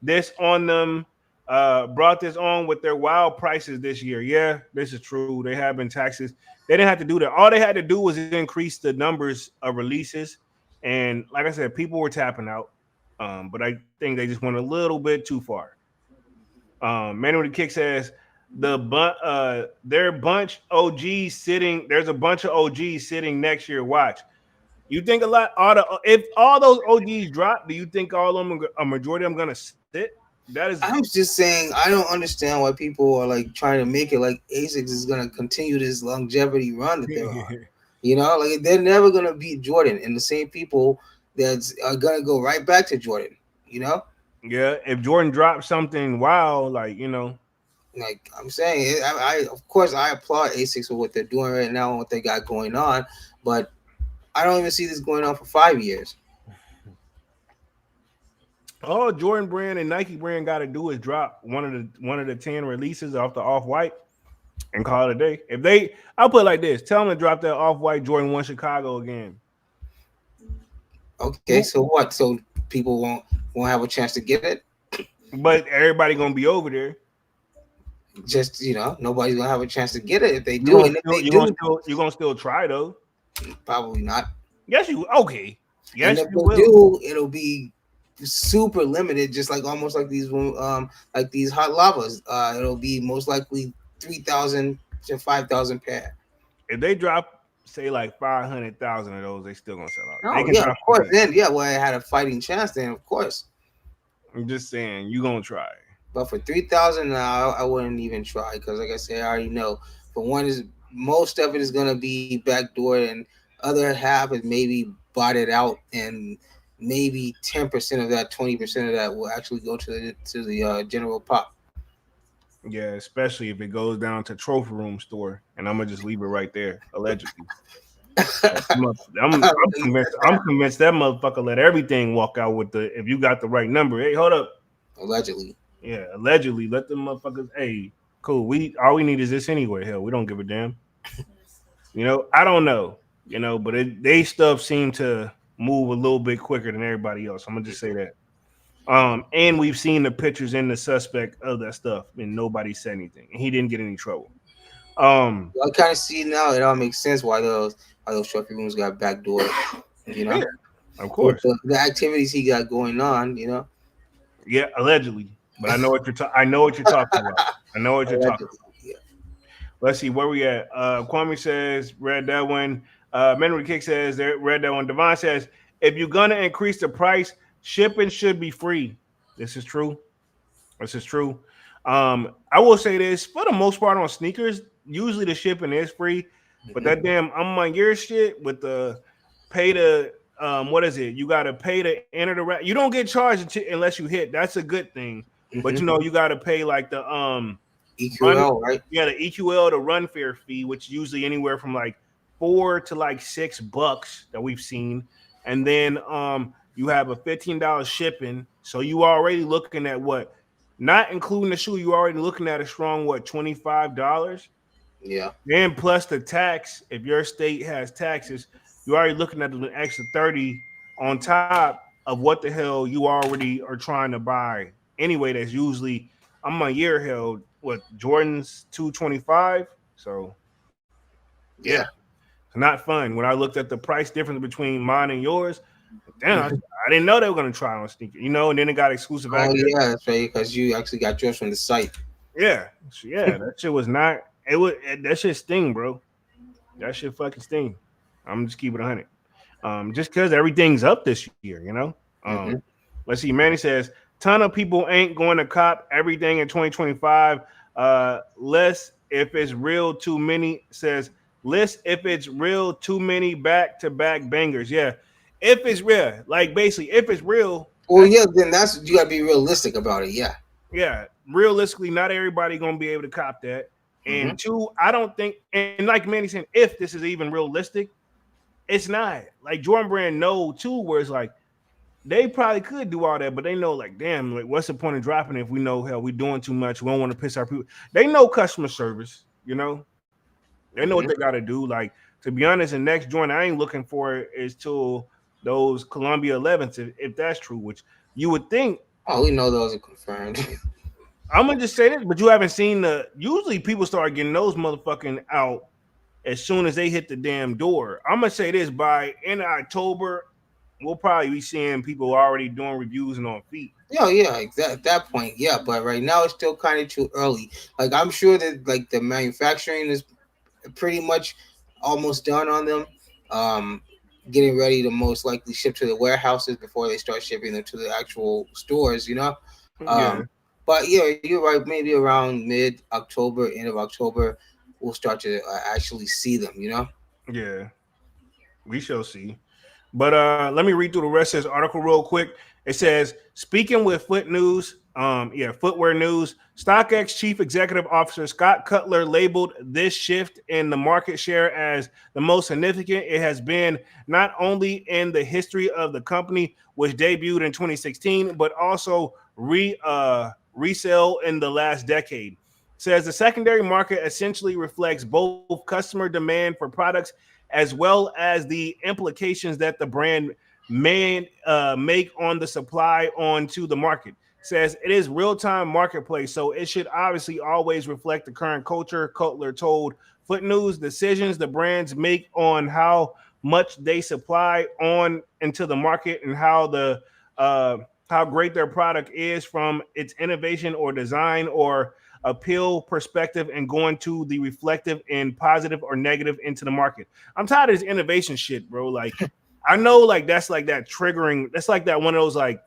this on them, brought this on with their wild prices this year. Yeah, this is true. They have been taxes. They didn't have to do that. All they had to do was increase the numbers of releases. And like I said, people were tapping out. But I think they just went a little bit too far. Manuel Kick says, their bunch OGs sitting, there's a bunch of OGs sitting next year. Watch. You think if all those OGs drop, do you think all of them, a majority of them, gonna sit? That is, I'm just saying, I don't understand why people are like trying to make it like Asics is going to continue this longevity run that they're on. Like they're never going to beat Jordan, and the same people that are going to go right back to Jordan. You know, yeah. If Jordan drops something, wow, like I'm saying, I of course I applaud Asics for what they're doing right now and what they got going on, but I don't even see this going on for 5 years. all Jordan brand and Nike brand got to do is drop one of the 10 releases off the off white and call it a day. I'll put it like this: tell them to drop that off white Jordan 1 Chicago again. Okay, so what? So people won't have a chance to get it. But everybody gonna be over there. Just nobody's gonna have a chance to get it if they do, and if they do, You're gonna still try though. probably not. Yes, you okay. And Yes, if you they will. do, it'll be super limited, just like almost like these hot lavas. It'll be most likely 3,000 to 5,000 pair. If they drop, say like 500,000 of those, they still gonna sell out. They Oh can yeah, of drop course. again. Then yeah, well, I had a fighting chance. Then of course, I'm just saying, you gonna try. but for 3,000 now, I wouldn't even try because, like I said, I already know. For one is most of it is gonna be backdoor, and other half is maybe bought it out, and maybe 10% of that, 20% of that will actually go to the general pop. Yeah, especially if it goes down to trophy room store, and I'm gonna just leave it right there, allegedly. I'm convinced. I'm convinced that motherfucker let everything walk out with the. If you got the right number, hey, hold up. Allegedly. Yeah, allegedly, let the motherfuckers. Hey, cool. All we need is this anyway. Hell, we don't give a damn. I don't know. But they stuff seem to move a little bit quicker than everybody else. I'm gonna just say that. And we've seen the pictures in the suspect of that stuff, and nobody said anything, and he didn't get any trouble. I kind of see now. It all makes sense why those trophy rooms got backdoor. You know, Yeah, of with course. the activities he got going on. Yeah, allegedly. But I know what I know what you're talking about. I know what you're talking Allegedly. about. Yeah. Let's see where we at. Kwame says read that one. Memory Kick says they read that one. Devon says if you're gonna increase the price, shipping should be free. This is true. This is true. I will say this for the most part on sneakers, usually the shipping is free, but that damn I'm on your shit with the pay to what is it? You got to pay to enter the You don't get charged unless you hit. That's a good thing, but Hmm. you got to pay like the run, EQL, right? yeah, the EQL, the run fare fee, which is usually anywhere from like $4 to like $6 that we've seen, and then you have a $15 shipping, so you already looking at what, not including the shoe, you already looking at a strong what, $25. Yeah. Then plus the tax, if your state has taxes, you're already looking at an extra 30 on top of what the hell you already are trying to buy. Anyway, that's usually I'm a year held what Jordan's 225. So yeah, Yeah. it's not fun. When I looked at the price difference between mine and yours, damn, I didn't know they were gonna try on sneaker, and then it got exclusive Oh access. yeah, that's right. Because you actually got yours from the site. Yeah, that shit was not. That shit sting, bro. That shit fucking sting. I'm just keeping it 100. just because everything's up this year, you know. Mm-hmm. Let's see. Manny says, ton of people ain't going to cop everything in 2025. Less if it's real too many. Says less if it's real too many back to back bangers. Yeah, if it's real, like basically, if it's real, Well, yeah, then that's you gotta be realistic about it. Yeah. yeah, realistically, not everybody gonna be able to cop that. Mm-hmm. And two, I don't think, and like Manny saying, if this is even realistic, it's not. Like Jordan Brand know too, where it's like they probably could do all that, but they know like, damn, like what's the point of dropping if we know hell we doing too much? We don't want to piss our people. They know customer service, you know. They know what they Mm-hmm. got to do. Like to be honest, the next joint I ain't looking for is till those Columbia 11s, if that's true. Which you would think. Oh, we know those are confirmed. I'm gonna just say this, but you haven't seen the. Usually, people start getting those motherfucking out as soon as they hit the damn door. I'm gonna say this by in October, we'll probably be seeing people already doing reviews and on feet. Yeah, yeah, at that point, yeah. But right now, it's still kind of too early. Like I'm sure that like the manufacturing is pretty much almost done on them. Um, Getting ready to most likely ship to the warehouses before they start shipping them to the actual stores. You know. Yeah, Um, but yeah, you're right. Maybe around mid October, end of October, we'll start to actually see them. You know. yeah, we shall see. But let me read through the rest of this article real quick. It says, speaking with Foot News, Footwear News, StockX Chief Executive Officer Scott Cutler labeled this shift in the market share as the most significant it has been, not only in the history of the company, which debuted in 2016, but also resale in the last decade. Says the secondary market essentially reflects both customer demand for products as well as the implications that the brand may make on the supply onto the market. Says it is real-time marketplace, so it should obviously always reflect the current culture. Cutler told Foot News decisions the brands make on how much they supply on into the market and uh, how great their product is from its innovation or design or appeal perspective and going to the reflective and positive or negative into the market. I'm tired of this innovation shit, bro. Like I know like that's like that triggering, that's like that one of those like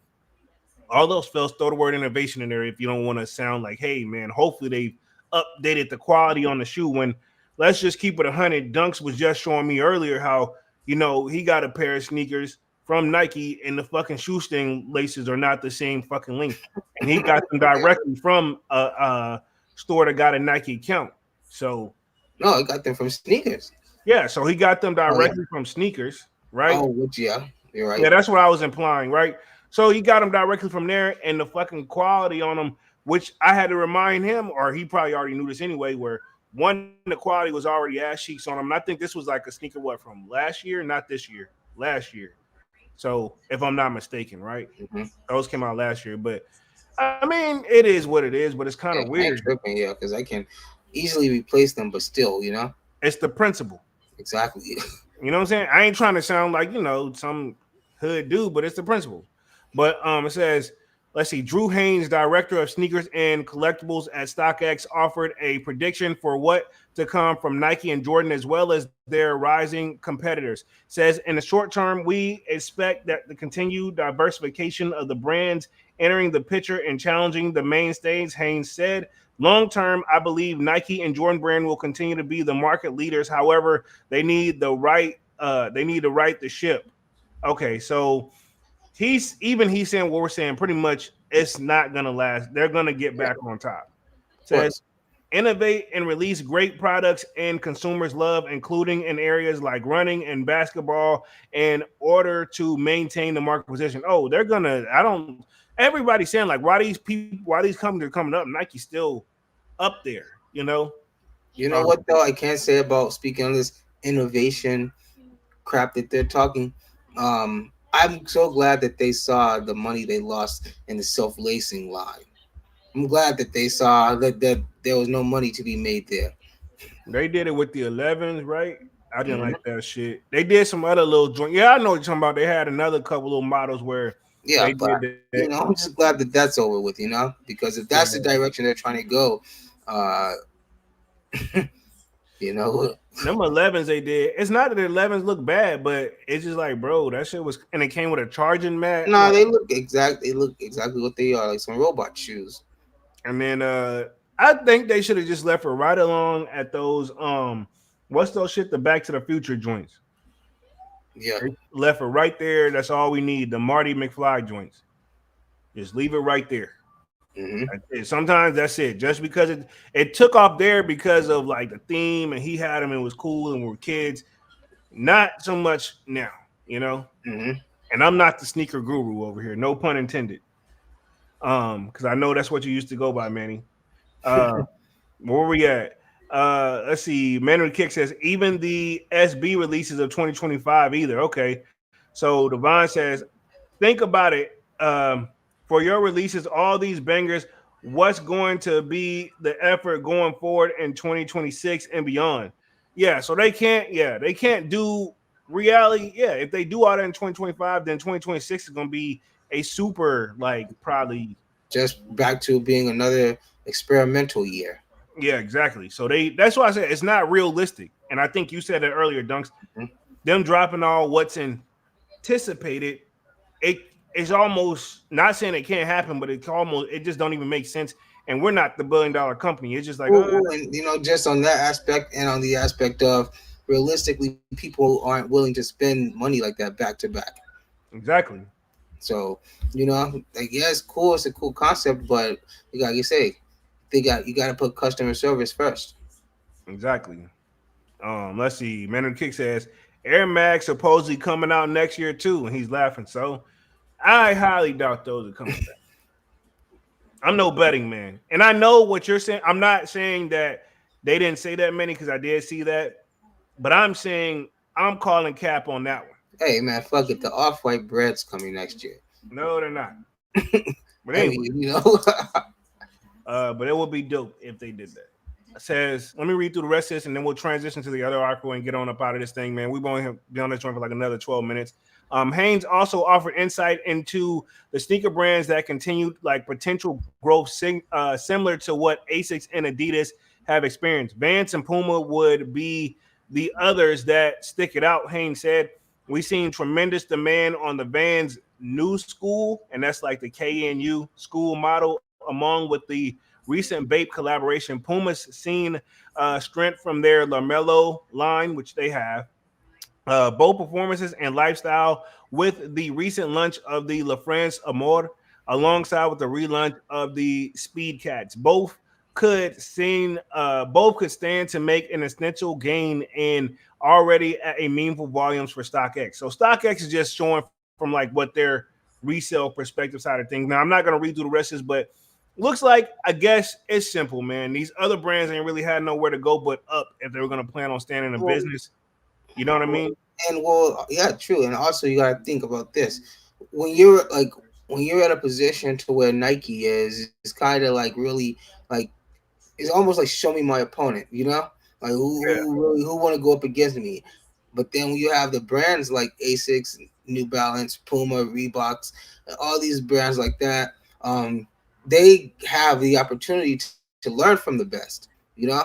all those fellas throw the word innovation in there if you don't want to sound like, hey man, hopefully they've updated the quality on the shoe. When let's just keep it 100. Dunks was just showing me earlier how he got a pair of sneakers from Nike and the fucking shoestring laces are not the same fucking length, and he got them directly from a store that got a Nike account. So No, I got them from sneakers. yeah, so he got them Oh yeah. directly from sneakers, right? Oh, which yeah, you're right. Yeah, that's what I was implying, right? So he got them directly from there, and the fucking quality on them, which I had to remind him, or he probably already knew this anyway, where one, the quality was already ass cheeks on them. And I think this was like a sneaker, what, from last year? Not this year, last year. So if I'm not mistaken, right? Mm-hmm. Those came out last year. But I mean, it is what it is, but it's kind of Yeah, I weird. ain't tripping, yeah, because I can easily replace them, but still, you know, It's the principle. exactly. You know what I'm saying? I ain't trying to sound like, some hood dude, but it's the principle. But it says, let's see, Drew Haynes, director of sneakers and collectibles at StockX, offered a prediction for what to come from Nike and Jordan, as well as their rising competitors. Says in the short term, we expect that the continued diversification of the brands entering the picture and challenging the mainstays, Haynes said. Long term, I believe Nike and Jordan brand will continue to be the market leaders. However, they need to right the ship. Okay, so he's saying what we're saying pretty much it's not gonna last. They're gonna get Yeah, back of on top. Says course. innovate and release great products and consumers love, including in areas like running and basketball, in order to maintain the market position. Oh, they're gonna. I don't. Everybody's saying like, why these companies are coming up? Nike's still up there, you know. You know Um, what though? I can't say about speaking on this innovation crap that they're talking. I'm so glad that they saw the money they lost in the self lacing line. I'm glad that they saw that there was no money to be made there. they did it with the 11s, right? I didn't Hmm. like that shit. They did some other little joint. Yeah, I know what you're talking about. They had another couple little models where Yeah, they but did that. I'm just glad that that's over with. Because if Yeah. that's the direction they're trying to go, uh, You know, Them 11s they did. It's not that the 11s look bad, but it's just like, bro, that shit was, and it came with a charging mat. nah, Like, they look exactly what they are, like some robot shoes. and then I think they should have just left it right along at those what's those shit, the Back to the Future joints. Yeah. They left it right there. That's all we need. The Marty McFly joints. Just leave it right there. Hmm. Sometimes that's it. Just because it took off there because of like the theme and he had them and it was cool and we were kids. Not so much now, you know. Hmm. And I'm not the sneaker guru over here. No pun intended. Because I know that's what you used to go by, Manny. Uh, where we at? Let's see. Manuel Kick says even the SB releases of 2025 either. Okay, so Devon says, think about it. For your releases, all these bangers, what's going to be the effort going forward in 2026 and beyond? Yeah, so they can't. Yeah, they can't do reality. Yeah, if they do all that in 2025, then 2026 is going to be a super like probably. Just back to being another experimental year. Yeah, exactly. So that's why I said it's not realistic. And I think you said it earlier, Dunks. Mhm. Them dropping all what's anticipated, it is almost not saying it can't happen, but it just don't even make sense. And we're not the $1 billion company. It's just like, And just on that aspect, and on the aspect of realistically, people aren't willing to spend money like that back to back. exactly, So, like, yeah, it's cool. It's a cool concept, but you say, you got to put customer service first. exactly. Let's see. Man of the Kick says Air Max supposedly coming out next year too, and he's laughing. So I highly doubt those are coming back. I'm no betting man, and I know what you're saying. I'm not saying that they didn't say that many because I did see that, but I'm saying I'm calling cap on that one. Hey, man, fuck it. The off-white bread's coming next year. No, they're not. But I anyway, mean, but it would be dope if they did that. It says, let me read through the rest of this, and then we'll transition to the other article and get on up out of this thing, man. We won't be on this joint for like another 12 minutes. Haynes also offered insight into the sneaker brands that continued like potential growth similar to what Asics and Adidas have experienced. Vans and Puma would be the others that stick it out. Haynes said, we've seen tremendous demand on the Vans new school, and that's like the KNU school model, along with the recent Bape collaboration. Puma's seen strength from their LaMelo line, which they have. Both performances and lifestyle with the recent launch of the La France Amor, alongside with the relaunch of the Speed Cats. Both could stand to make an essential gain in already at a meaningful volumes for StockX. So StockX is just showing from like what their resale perspective side of things. Now I'm not going to read through the rest of this, but looks like I guess it's simple, man. These other brands ain't really had nowhere to go but up if they were going to plan on staying in the business. You know what I mean? and yeah, true. And also, you got to think about this: when you're at a position to where Nike is, it's kind of like really like it's almost like show me my opponent, like who want to go up against me. But then when you have the brands like Asics, New Balance, Puma, Reeboks, all these brands like that, they have the opportunity to learn from the best, Yeah,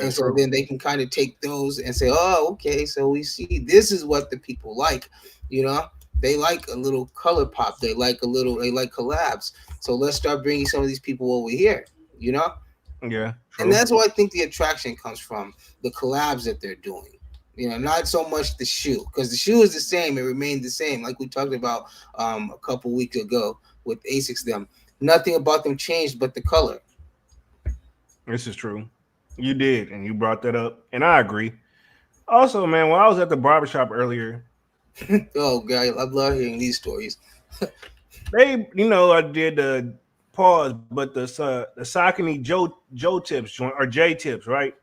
and so true. then they can kind of take those and say, oh, okay, so we see this is what the people like, you know. They like a little color pop. They like collabs. So let's start bringing some of these people over here, you know. Yeah, And true. that's where I think the attraction comes from, the collabs that they're doing. Not so much the shoe, because the shoe is the same. It remained the same, like we talked about a couple weeks ago with Asics. Them, nothing about them changed, but the color. This is true. You did, and you brought that up, and I agree. Also, man, when I was at the barbershop earlier, Oh, God, I love hearing these stories. I did the pause, but the Saucony Joe tips joint or J tips, right?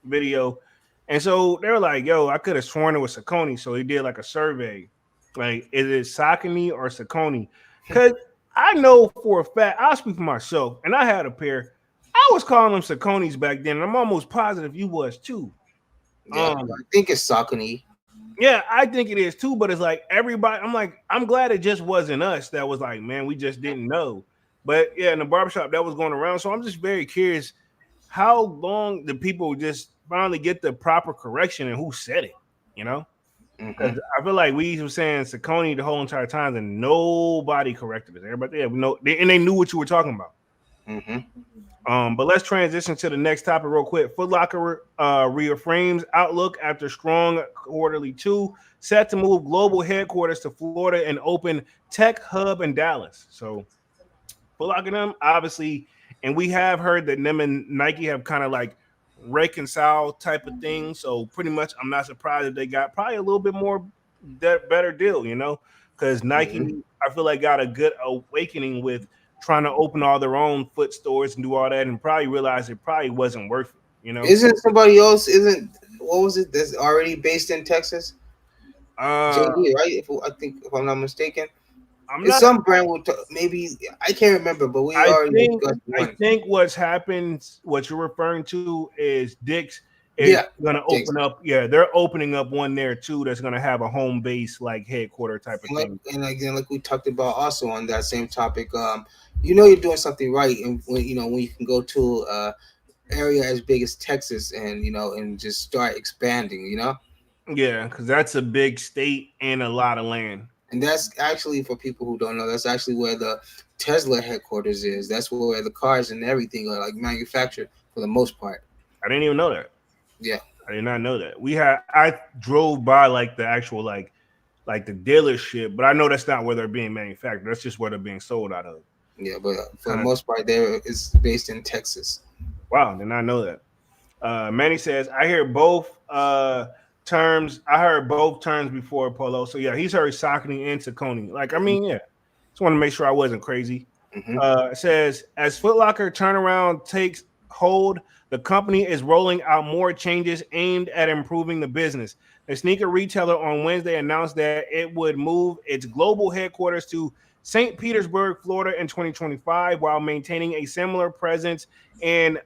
Video. And so they were like, yo, I could have sworn it was Saucony. So he did like a survey. Like, is it Saucony or Saucony? Because I know for a fact, I'll speak for myself, and I had a pair. I was calling them Sauconys back then, and I'm almost positive you was too. Yeah, I think it's Saucony. Yeah, I think it is too, but it's like everybody, I'm like, I'm glad it just wasn't us that was like, man, we just didn't know. But yeah, in the barbershop that was going around. So I'm just very curious, how long do people just finally get the proper correction and who said it. You know, Hmm. because I feel like we were saying Saucony the whole entire time, and nobody corrected us. Everybody, yeah, we know, and they knew what you were talking about. Hmm. But let's transition to the next topic real quick. Footlocker reframes outlook after strong quarterly two, set to move global headquarters to Florida and open tech hub in Dallas. So Footlocker them obviously, and we have heard that them and Nike have kind of like reconciled type of thing. So pretty much, I'm not surprised that they got probably a little bit more better deal, you know, because Hmm. Nike I feel like got a good awakening with trying to open all their own foot stores and do all that, and probably realized it probably wasn't worth it, you know. Isn't somebody else? Isn't what was it? That's already based in Texas. Uh, JD, right? If I think, if I'm not mistaken, I'm it's not. some brand. Maybe I can't remember, but we I already think discussed I one. think what's happened, what you're referring to, is Dick's is Yeah, going to Dick's. open up. Yeah, they're opening up one there too. That's going to have a home base like headquarter type of And like thing. and again, like we talked about also on that same topic, you know you're doing something right, and when when you can go to area as big as Texas, and and just start expanding, Yeah, because that's a big state and a lot of land. and that's actually for people who don't know, that's actually where the Tesla headquarters is. That's where the cars and everything are like manufactured for the most part. I didn't even know that. Yeah, I did not know that. I drove by like the actual like the dealership, but I know that's not where they're being manufactured. That's just where they're being sold out of. yeah, but for the Kind of most part, there is based in Texas. wow, did not know that. Manny says, I hear both terms. I heard both terms before Polo. So yeah, he's heard Saucony and Saucony. Like, I mean, yeah. Just want to make sure I wasn't crazy. Hmm. It says, as Footlocker turnaround takes hold, the company is rolling out more changes aimed at improving the business. The sneaker retailer on Wednesday announced that it would move its global headquarters to St. Petersburg, Florida in 2025, while maintaining a similar presence in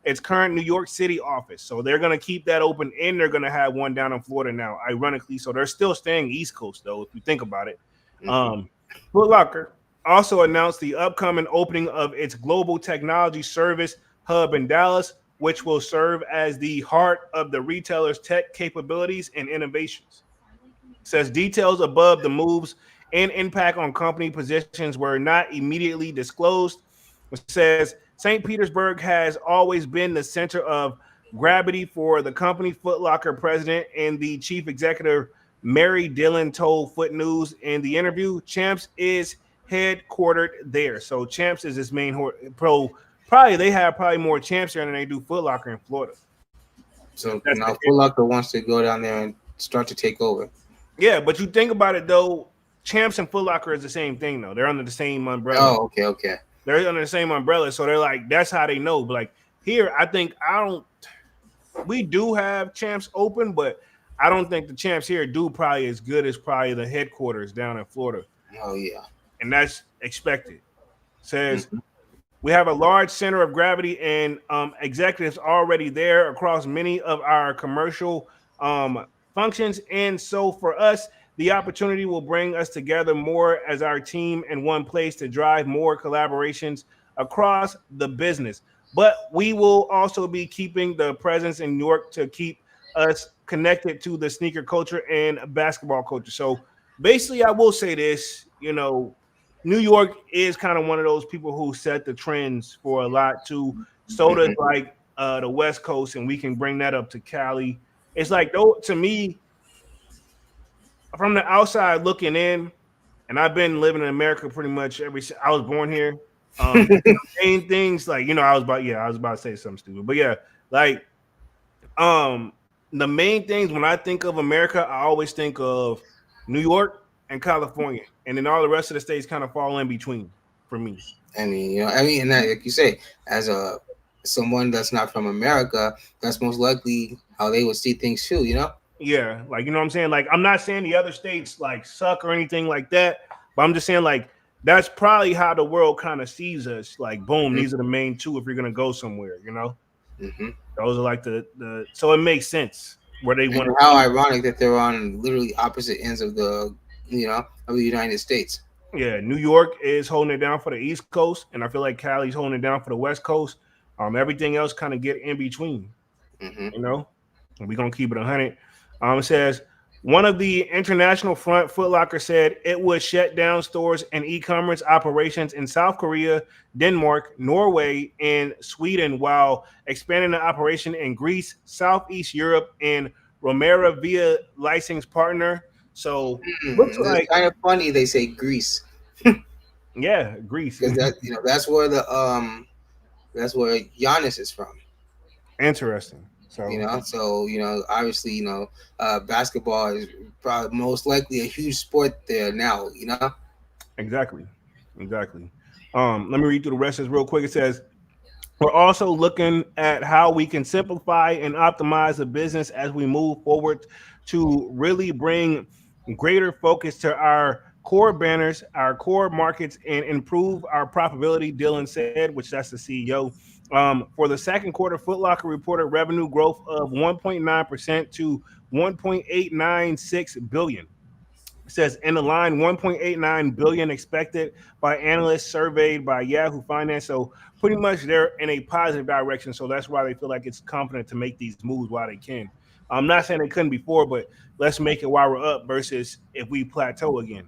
its current New York City office. So they're going to keep that open, and they're going to have one down in Florida now, ironically. So they're still staying East Coast, though, if you think about it. Hmm. Um, Foot Locker also announced the upcoming opening of its global technology service hub in Dallas, which will serve as the heart of the retailer's tech capabilities and innovations. Says details above the moves and impact on company positions were not immediately disclosed. It says St. Petersburg has always been the center of gravity for the company. Foot Locker president and the chief executive Mary Dillon told Foot News in the interview, Champs is headquartered there. So Champs is his main pro. Probably they have probably more Champs there than they do Foot Locker in Florida. So That's now the Foot Locker wants to go down there and start to take over. Yeah, but you think about it though, Champs and Foot Locker is the same thing though. They're under the same umbrella. Oh, okay, okay. They're under the same umbrella, so they're like that's how they know. But like here, I think I don't. We do have Champs open, but I don't think the Champs here do probably as good as probably the headquarters down in Florida, Oh yeah. and that's expected. Says Hmm. we have a large center of gravity and executives already there across many of our commercial functions. And so for us, the opportunity will bring us together more as our team in one place to drive more collaborations across the business. But we will also be keeping the presence in New York to keep us connected to the sneaker culture and basketball culture. So basically, I will say this, New York is kind of one of those people who set the trends for a lot too. So does Hmm. like the West Coast, and we can bring that up to Cali. It's like though to me, from the outside looking in, and I've been living in America pretty much I was born here. Main things like I was about to say something stupid, but yeah, like um the main things when I think of America, I always think of New York and California, and then all the rest of the states kind of fall in between for me. and that, like you say, as a someone that's not from America, that's most likely how they would see things too. Yeah, like you know what I'm saying. Like I'm not saying the other states like suck or anything like that, but I'm just saying like that's probably how the world kind of sees us. Like, boom, Hmm. these are the main two if you're gonna go somewhere. Hmm. Those are like the so it makes sense where they And want to how be. ironic that they're on literally opposite ends of of the United States. Yeah, New York is holding it down for the East Coast, and I feel like Cali's holding it down for the West Coast. Everything else kind of get in between. Mm-hmm. You know, and we're gonna keep it 100. It says one of the international front, Footlocker said it would shut down stores and e-commerce operations in South Korea, Denmark, Norway, and Sweden, while expanding the operation in Greece, Southeast Europe, and Romania via licensed partner. So looks It's like, kind of funny they say Greece yeah, Greece. because that's where Giannis is from. Interesting. You So know, so obviously, basketball is probably most likely a huge sport there now. You know. exactly, exactly. Let me read through the rest of this real quick. It says we're also looking at how we can simplify and optimize the business as we move forward to really bring greater focus to our core banners, our core markets, and improve our profitability. Dylan said, which that's the CEO. For the second quarter, Footlocker reported revenue growth of 1.9% to 1.896 billion. It says in the line 1.89 billion expected by analysts surveyed by Yahoo Finance. So pretty much they're in a positive direction. So that's why they feel like it's confident to make these moves while they can. I'm not saying they couldn't before, but let's make it while we're up versus if we plateau again.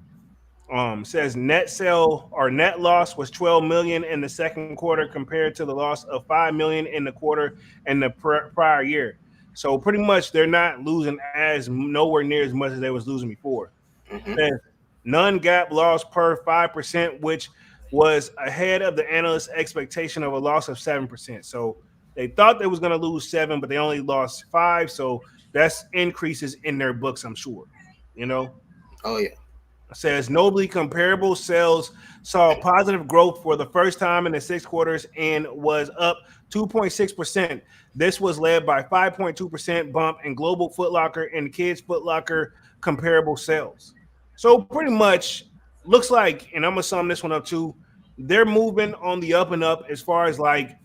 Says net sale or net loss was 12 million in the second quarter compared to the loss of 5 million in the quarter in the prior year. So pretty much they're not losing as nowhere near as much as they was losing before. Mm-hmm. Says non-GAAP loss per 5%, which was ahead of the analyst expectation of a loss of 7%. So they thought they was going to lose 7, but they only lost 5. So that's increases in their books, I'm sure. You know, Oh yeah. says nobly comparable sales saw positive growth for the first time in the 6 quarters and was up 2.6%. This was led by 5.2% bump in global Footlocker and Kids Footlocker comparable sales. So pretty much looks like, and I'm gonna sum this one up too. They're moving on the up and up as far as like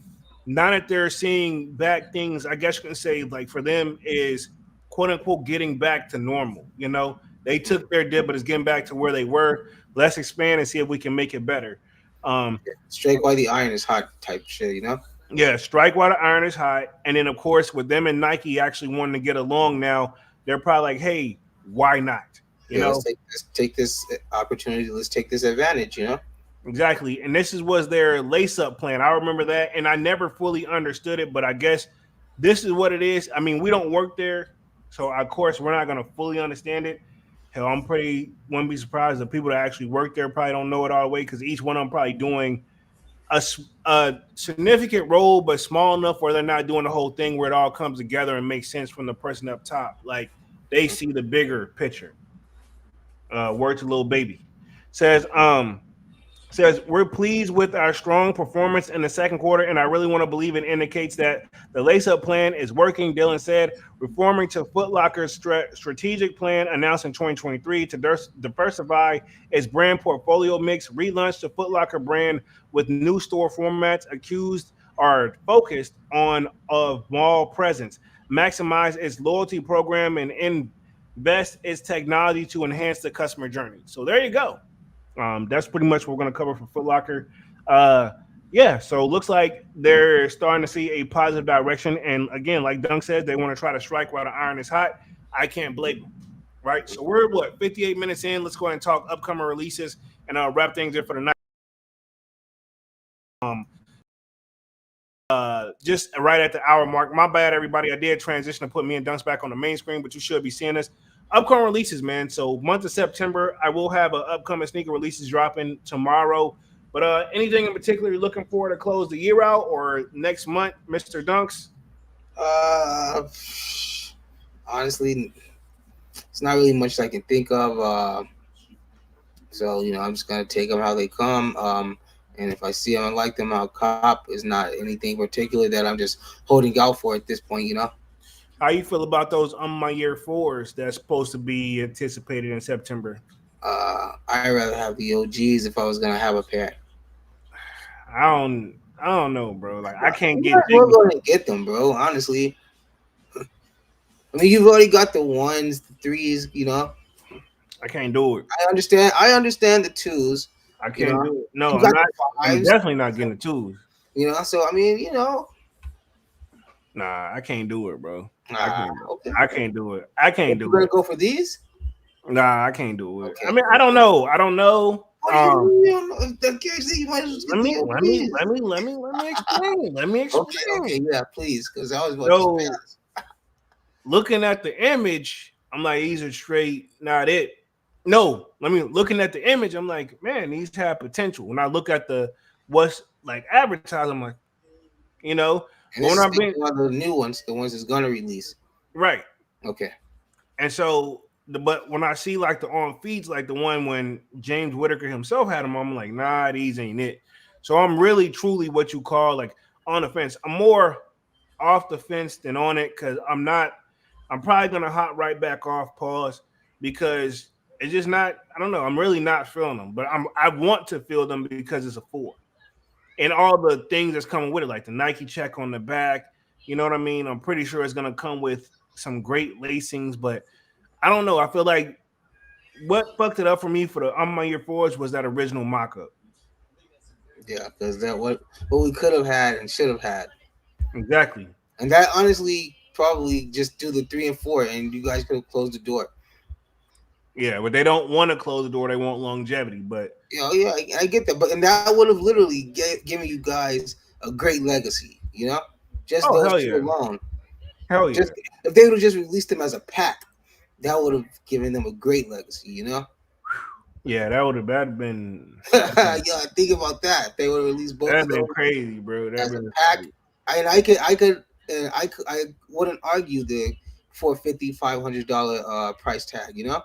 now that they're seeing back things. I guess you can say like for them is quote unquote getting back to normal. You know, they took their dip, but it's getting back to where they were. Let's expand and see if we can make it better. Um, Strike while the iron is hot type shit. You know. yeah, strike while the iron is hot. And then, of course, with them and Nike actually wanting to get along now, they're probably like, hey, why not? You Yeah, know, let's take this opportunity. Let's take this advantage. You know. exactly. And this was their lace up plan. I remember that. And I never fully understood it, but I guess this is what it is. I mean, we don't work there. So, of course, we're not going to fully understand it. Hell, I'm pretty, wouldn't be surprised the people that actually work there probably don't know it all the way because each one of them probably doing a significant role, but small enough where they're not doing the whole thing where it all comes together and makes sense from the person up top. Like they see the bigger picture. Word to little baby says we're pleased with our strong performance in the second quarter, and I really want to believe it indicates that the lace-up plan is working. Dylan said, reforming to Foot Locker's strategic plan announced in 2023 to diversify its brand portfolio mix, relaunch the Foot Locker brand with new store formats, accused are focused on a mall presence, maximize its loyalty program, and invest its technology to enhance the customer journey. So there you go. That's pretty much what we're going to cover for Foot Locker. Uh, yeah, so it looks like they're starting to see a positive direction. And again, like Dunk says, they want to try to strike while the iron is hot. I can't blame them, right? So we're what 58 minutes in. Let's go ahead and talk upcoming releases and wrap things in for the night. Um, just right at the hour mark. My bad, everybody. I did transition to put me and Dunks back on the main screen, but you should be seeing us. Upcoming releases, man. So month of September, I will have upcoming sneaker releases dropping tomorrow. But anything in particular you're looking for to close the year out or next month, Mr. Dunks? Uh, honestly, it's not really much I can think of. So I'm just gonna take them how they come. And if I see them and like them, I'll cop. It's not anything particular that I'm just holding out for at this point. How you feel about those on my year fours that's supposed to be anticipated in September? I'd rather have the OGs if I was gonna have a pair. I don't know, bro. Like I can't You get might as jiggy. well go and get them, bro. Honestly, I mean, you've already got the ones, the threes. I can't do it. I understand. I understand the twos. I can't do it. No, You I'm got not. the I'm fives. definitely not getting the twos. So I mean, Nah, I can't do it, bro. I Ah, can't. okay. I can't do it. I can't You're do gonna it. go for these? Nah, I can't do it. I Okay. mean, I don't know. I don't know. What do you mean? You don't know? If the case, you might as well just Let get the me let me LPs. let me let me let me explain. Let me Okay, explain. okay, yeah, please, because I was about to So spaz. looking at the image, I'm like, these are straight not it. No, let me looking at the image, I'm like, man, these have potential. When I look at the what's like advertised, I'm like, you know, And but this when is I've been thinking about the new ones, the ones that's gonna release. right, Okay. and so but when I see like the on feeds, like the one when James Whitaker himself had them, I'm like, nah, these ain't it. So I'm really truly what you call like on the fence. I'm more off the fence than on it because I'm not. I'm probably gonna hop right back off pause because it's just not. I don't know. I'm really not feeling them, but I want to feel them because it's a four and all the things that's coming with it, like the Nike check on the back. You know what I mean? I'm pretty sure it's gonna come with some great lacings, but I don't know. I feel like what fucked it up for me for the On My Year Forge was that original mock-up. Yeah, because that what we could have had and should have had, Exactly. and that honestly probably just do the 3 and 4, and you guys could have closed the door. Yeah, but they don't want to close the door. They want longevity. But You know, yeah, I get that, but and that would have literally given you guys a great legacy. You know, just oh those hell two yeah, alone. hell Just yeah. if they would have just released them as a pack, that would have given them a great legacy. You know. Yeah, that been Yeah, think about that. If they would have released both that'd of been those crazy, bro. That as a been pack, crazy. I wouldn't argue the 450 $500 price tag. You know.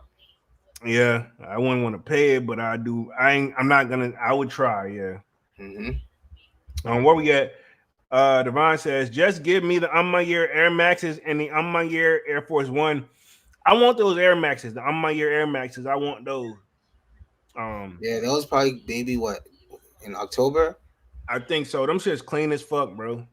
Yeah, I wouldn't want to pay it, but I do. I ain't. I'm not gonna. I would try. Yeah. Hmm. Where we at? Devon says, just give me the On My Year Air Maxes and the On My Year Air Force One. I want those Air Maxes. The On My Year Air Maxes. I want those. Um, Yeah, that was probably maybe what in October. I think so. Them shit's clean as fuck, bro.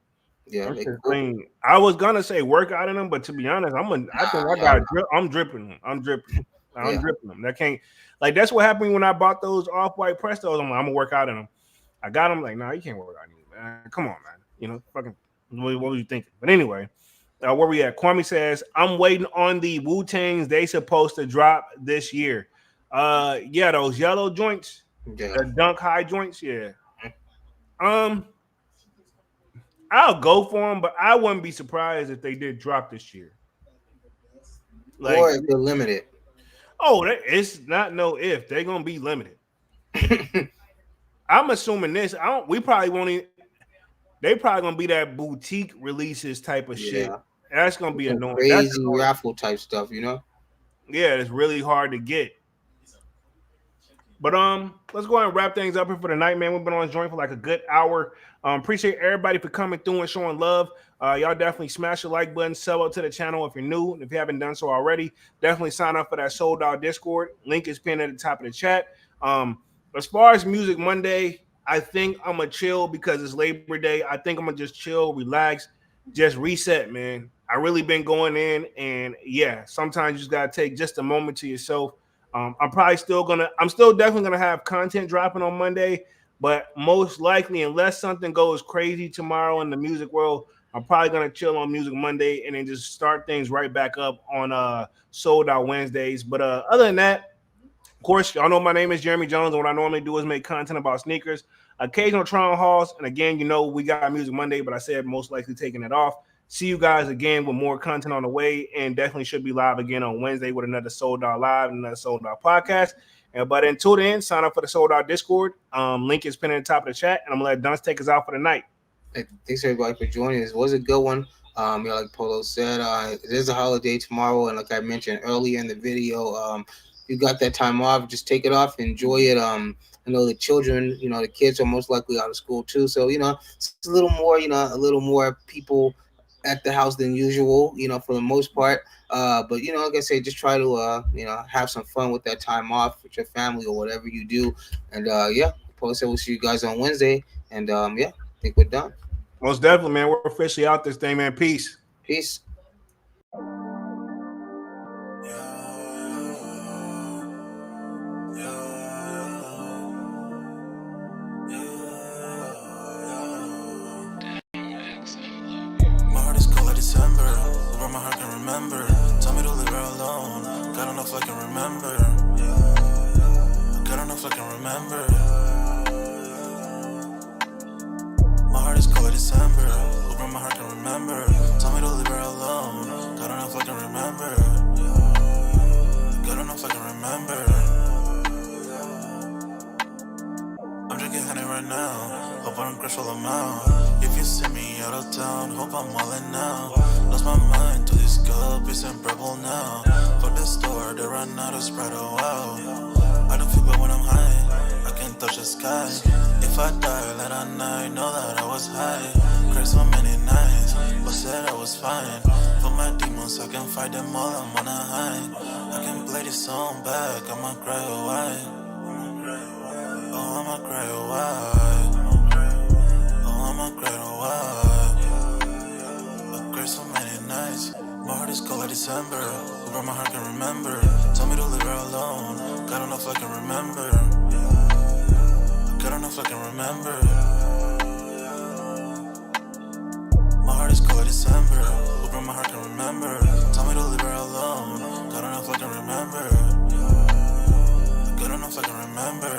Yeah, Them they shit's cool. clean. I was gonna say work out in them, but to be honest, I think I Nah, got drip. I'm dripping them. I'm dripping them. I'm yeah. dripping them. That can't like that's what happened when I bought those off white Prestos. I'm like, I'm gonna work out in them. I got them like, nah, you can't work out in them, man. Come on, man. You know, fucking. What were you thinking? But anyway, where we at? Kwame says, I'm waiting on the Wu Tangs. They supposed to drop this year. Yeah, those yellow joints, Yeah. the Dunk High joints. Yeah. Um, I'll go for them, but I wouldn't be surprised if they did drop this year. Or Like, if they're limited. oh, it's not no if they're gonna be limited. I'm assuming this. I don't. We probably won't. They probably gonna be that boutique releases type of shit. Yeah. That's gonna be Some annoying. That's crazy raffle type stuff, you know? yeah. It's really hard to get. But let's go ahead and wrap things up here for the night, man. We've been on this joint for like a good hour. Appreciate everybody for coming through and showing love. Y'all definitely smash the like button, sub up to the channel if you're new. And if you haven't done so already, definitely sign up for that Sold Out Discord. Link is pinned at the top of the chat. As far as Music Monday, I think I'm gonna chill because it's Labor Day. I think I'm gonna just chill, relax, just reset, man. I really been going in, and yeah, sometimes you just gotta take just a moment to yourself. I'm still definitely gonna have content dropping on Monday, but most likely, unless something goes crazy tomorrow in the music world, I'm probably gonna chill on Music Monday and then just start things right back up on Sold Out Wednesdays. But other than that, of course, y'all know my name is Jeremy Jones, and what I normally do is make content about sneakers, occasional Tron hauls, and again, you know, we got Music Monday, but I said most likely taking it off. See you guys again with more content on the way, and definitely should be live again on Wednesday with another Sold Out Live and another Sold Out podcast. But until then, sign up for the Sold Out Discord. Link is pinned at the top of the chat, and I'm gonna let Dunce take us out for the night. Thanks everybody for joining us. It was a good one. Like Polo said, it is a holiday tomorrow, and like I mentioned earlier in the video, you got that time off, just take it off, enjoy it. I know the children, the kids are most likely out of school too, so it's a little more, a little more people at the house than usual, for the most part. But like I said, just try to have some fun with that time off with your family or whatever you do. And yeah, Polo said we'll see you guys on Wednesday. And yeah, I think we're done. Most definitely, man. We're officially out this thing, man. Peace. Peace. My heart is cold remember. My heart is cold like December. Open my heart can remember. Told me to leave her alone. God don't know if I can remember. God don't know if I can remember. I'm drinking honey right now. Hope I don't crush all them out. If you see me out of town, hope I'm wildin' now. Lost my mind to this guppies and purple now. Fuck the store, they run out of Sprite, oh wow. I don't feel bad when I'm high. I can't touch the sky. If I die late at night, know that I was high. Cried so many nights, but said I was fine. For my demons, I can fight them all, I'm on a high. I can play this song back, I'ma cry a while. Oh, I'ma cry a while. Oh, I'ma cry a while. I cried so many nights. My heart is cold like December. Where my heart can remember. Tell me to leave her alone. God don't know if I can remember. God don't know if I can remember. My heart is cold like December. Where my heart can remember. Tell me to leave her alone. God don't know if I can remember. God don't know if I can remember.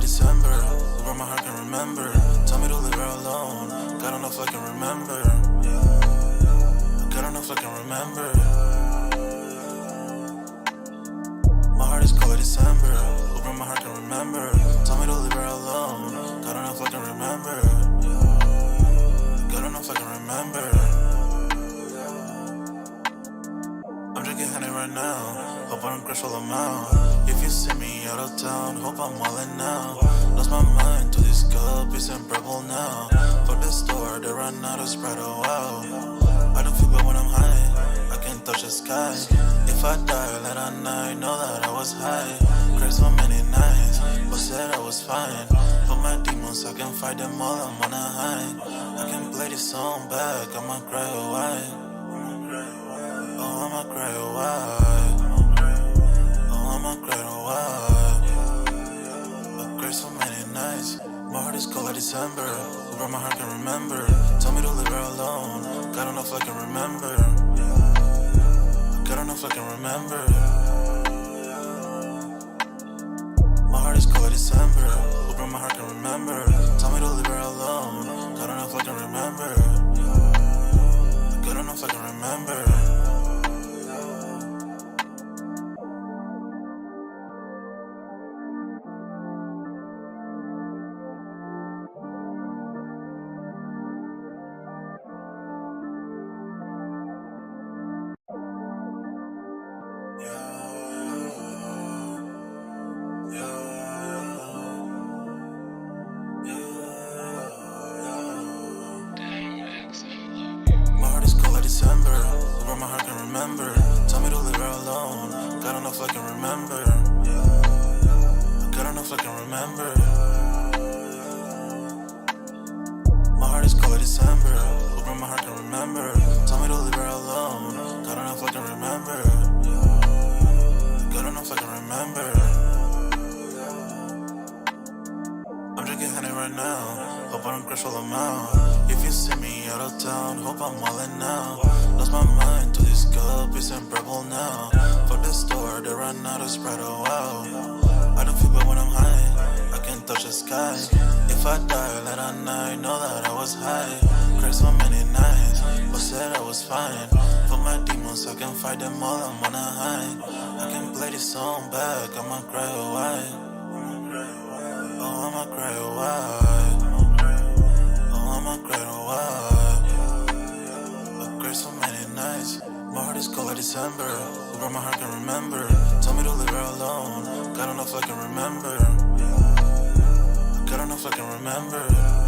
December, where my heart can remember. Tell me to leave her alone. God don't know if I can remember. God don't know if I can remember. My heart is cold like December, where my heart can remember. Tell me to leave her alone. God don't know if I can remember. God don't know if I can remember. I'm drinking honey right now. Hope I don't crush all them out. If you see me out of town, hope I'm wildin' now. Lost my mind to these guppies and purple now. Fuck the store, they run out of Sprite, oh wow. I don't feel bad when I'm high. I can't touch the sky. If I die late at night, know that I was high. Cried so many nights, but said I was fine. For my demons, I can fight them all, I'm on a high. I can play this song back, I'ma cry a while. Oh, I'ma cry a while. Oh, I'ma cry a while. I cried so many nights. My heart is cold like December. Where my heart can remember. Tell me to leave her alone. God don't know if I can remember. God don't know if I can remember. My heart is cold like December. Where my heart can remember. Tell me to leave her alone. God don't know if I can remember. God don't know if I can remember. December, where my heart can remember. Tell me to leave her alone. God don't know if I can remember. God don't know if I can remember. My heart is cold like December, where my heart can remember. Tell me to leave her alone. God don't know if I can remember. God don't know if I can remember. I'm drinking honey right now. Hope I don't crush all them out. If you see me out of town, hope I'm wildin' now. Lost my mind to these guppies and purple now. Fuck the store, they run out of Sprite, oh wow. I don't feel bad when I'm high. I can't touch the sky. If I die late at night, know that I was high. Cried so many nights, but said I was fine. For my demons, I can fight them all, I'm on a high. I can play this song back, I'ma cry a while. Oh, I'ma cry a while. Oh, I'ma cry a while. I cried so many nights. My heart is cold like December. Where my heart can remember. Tell me to leave her alone. God don't know if I can remember. God don't know if I can remember.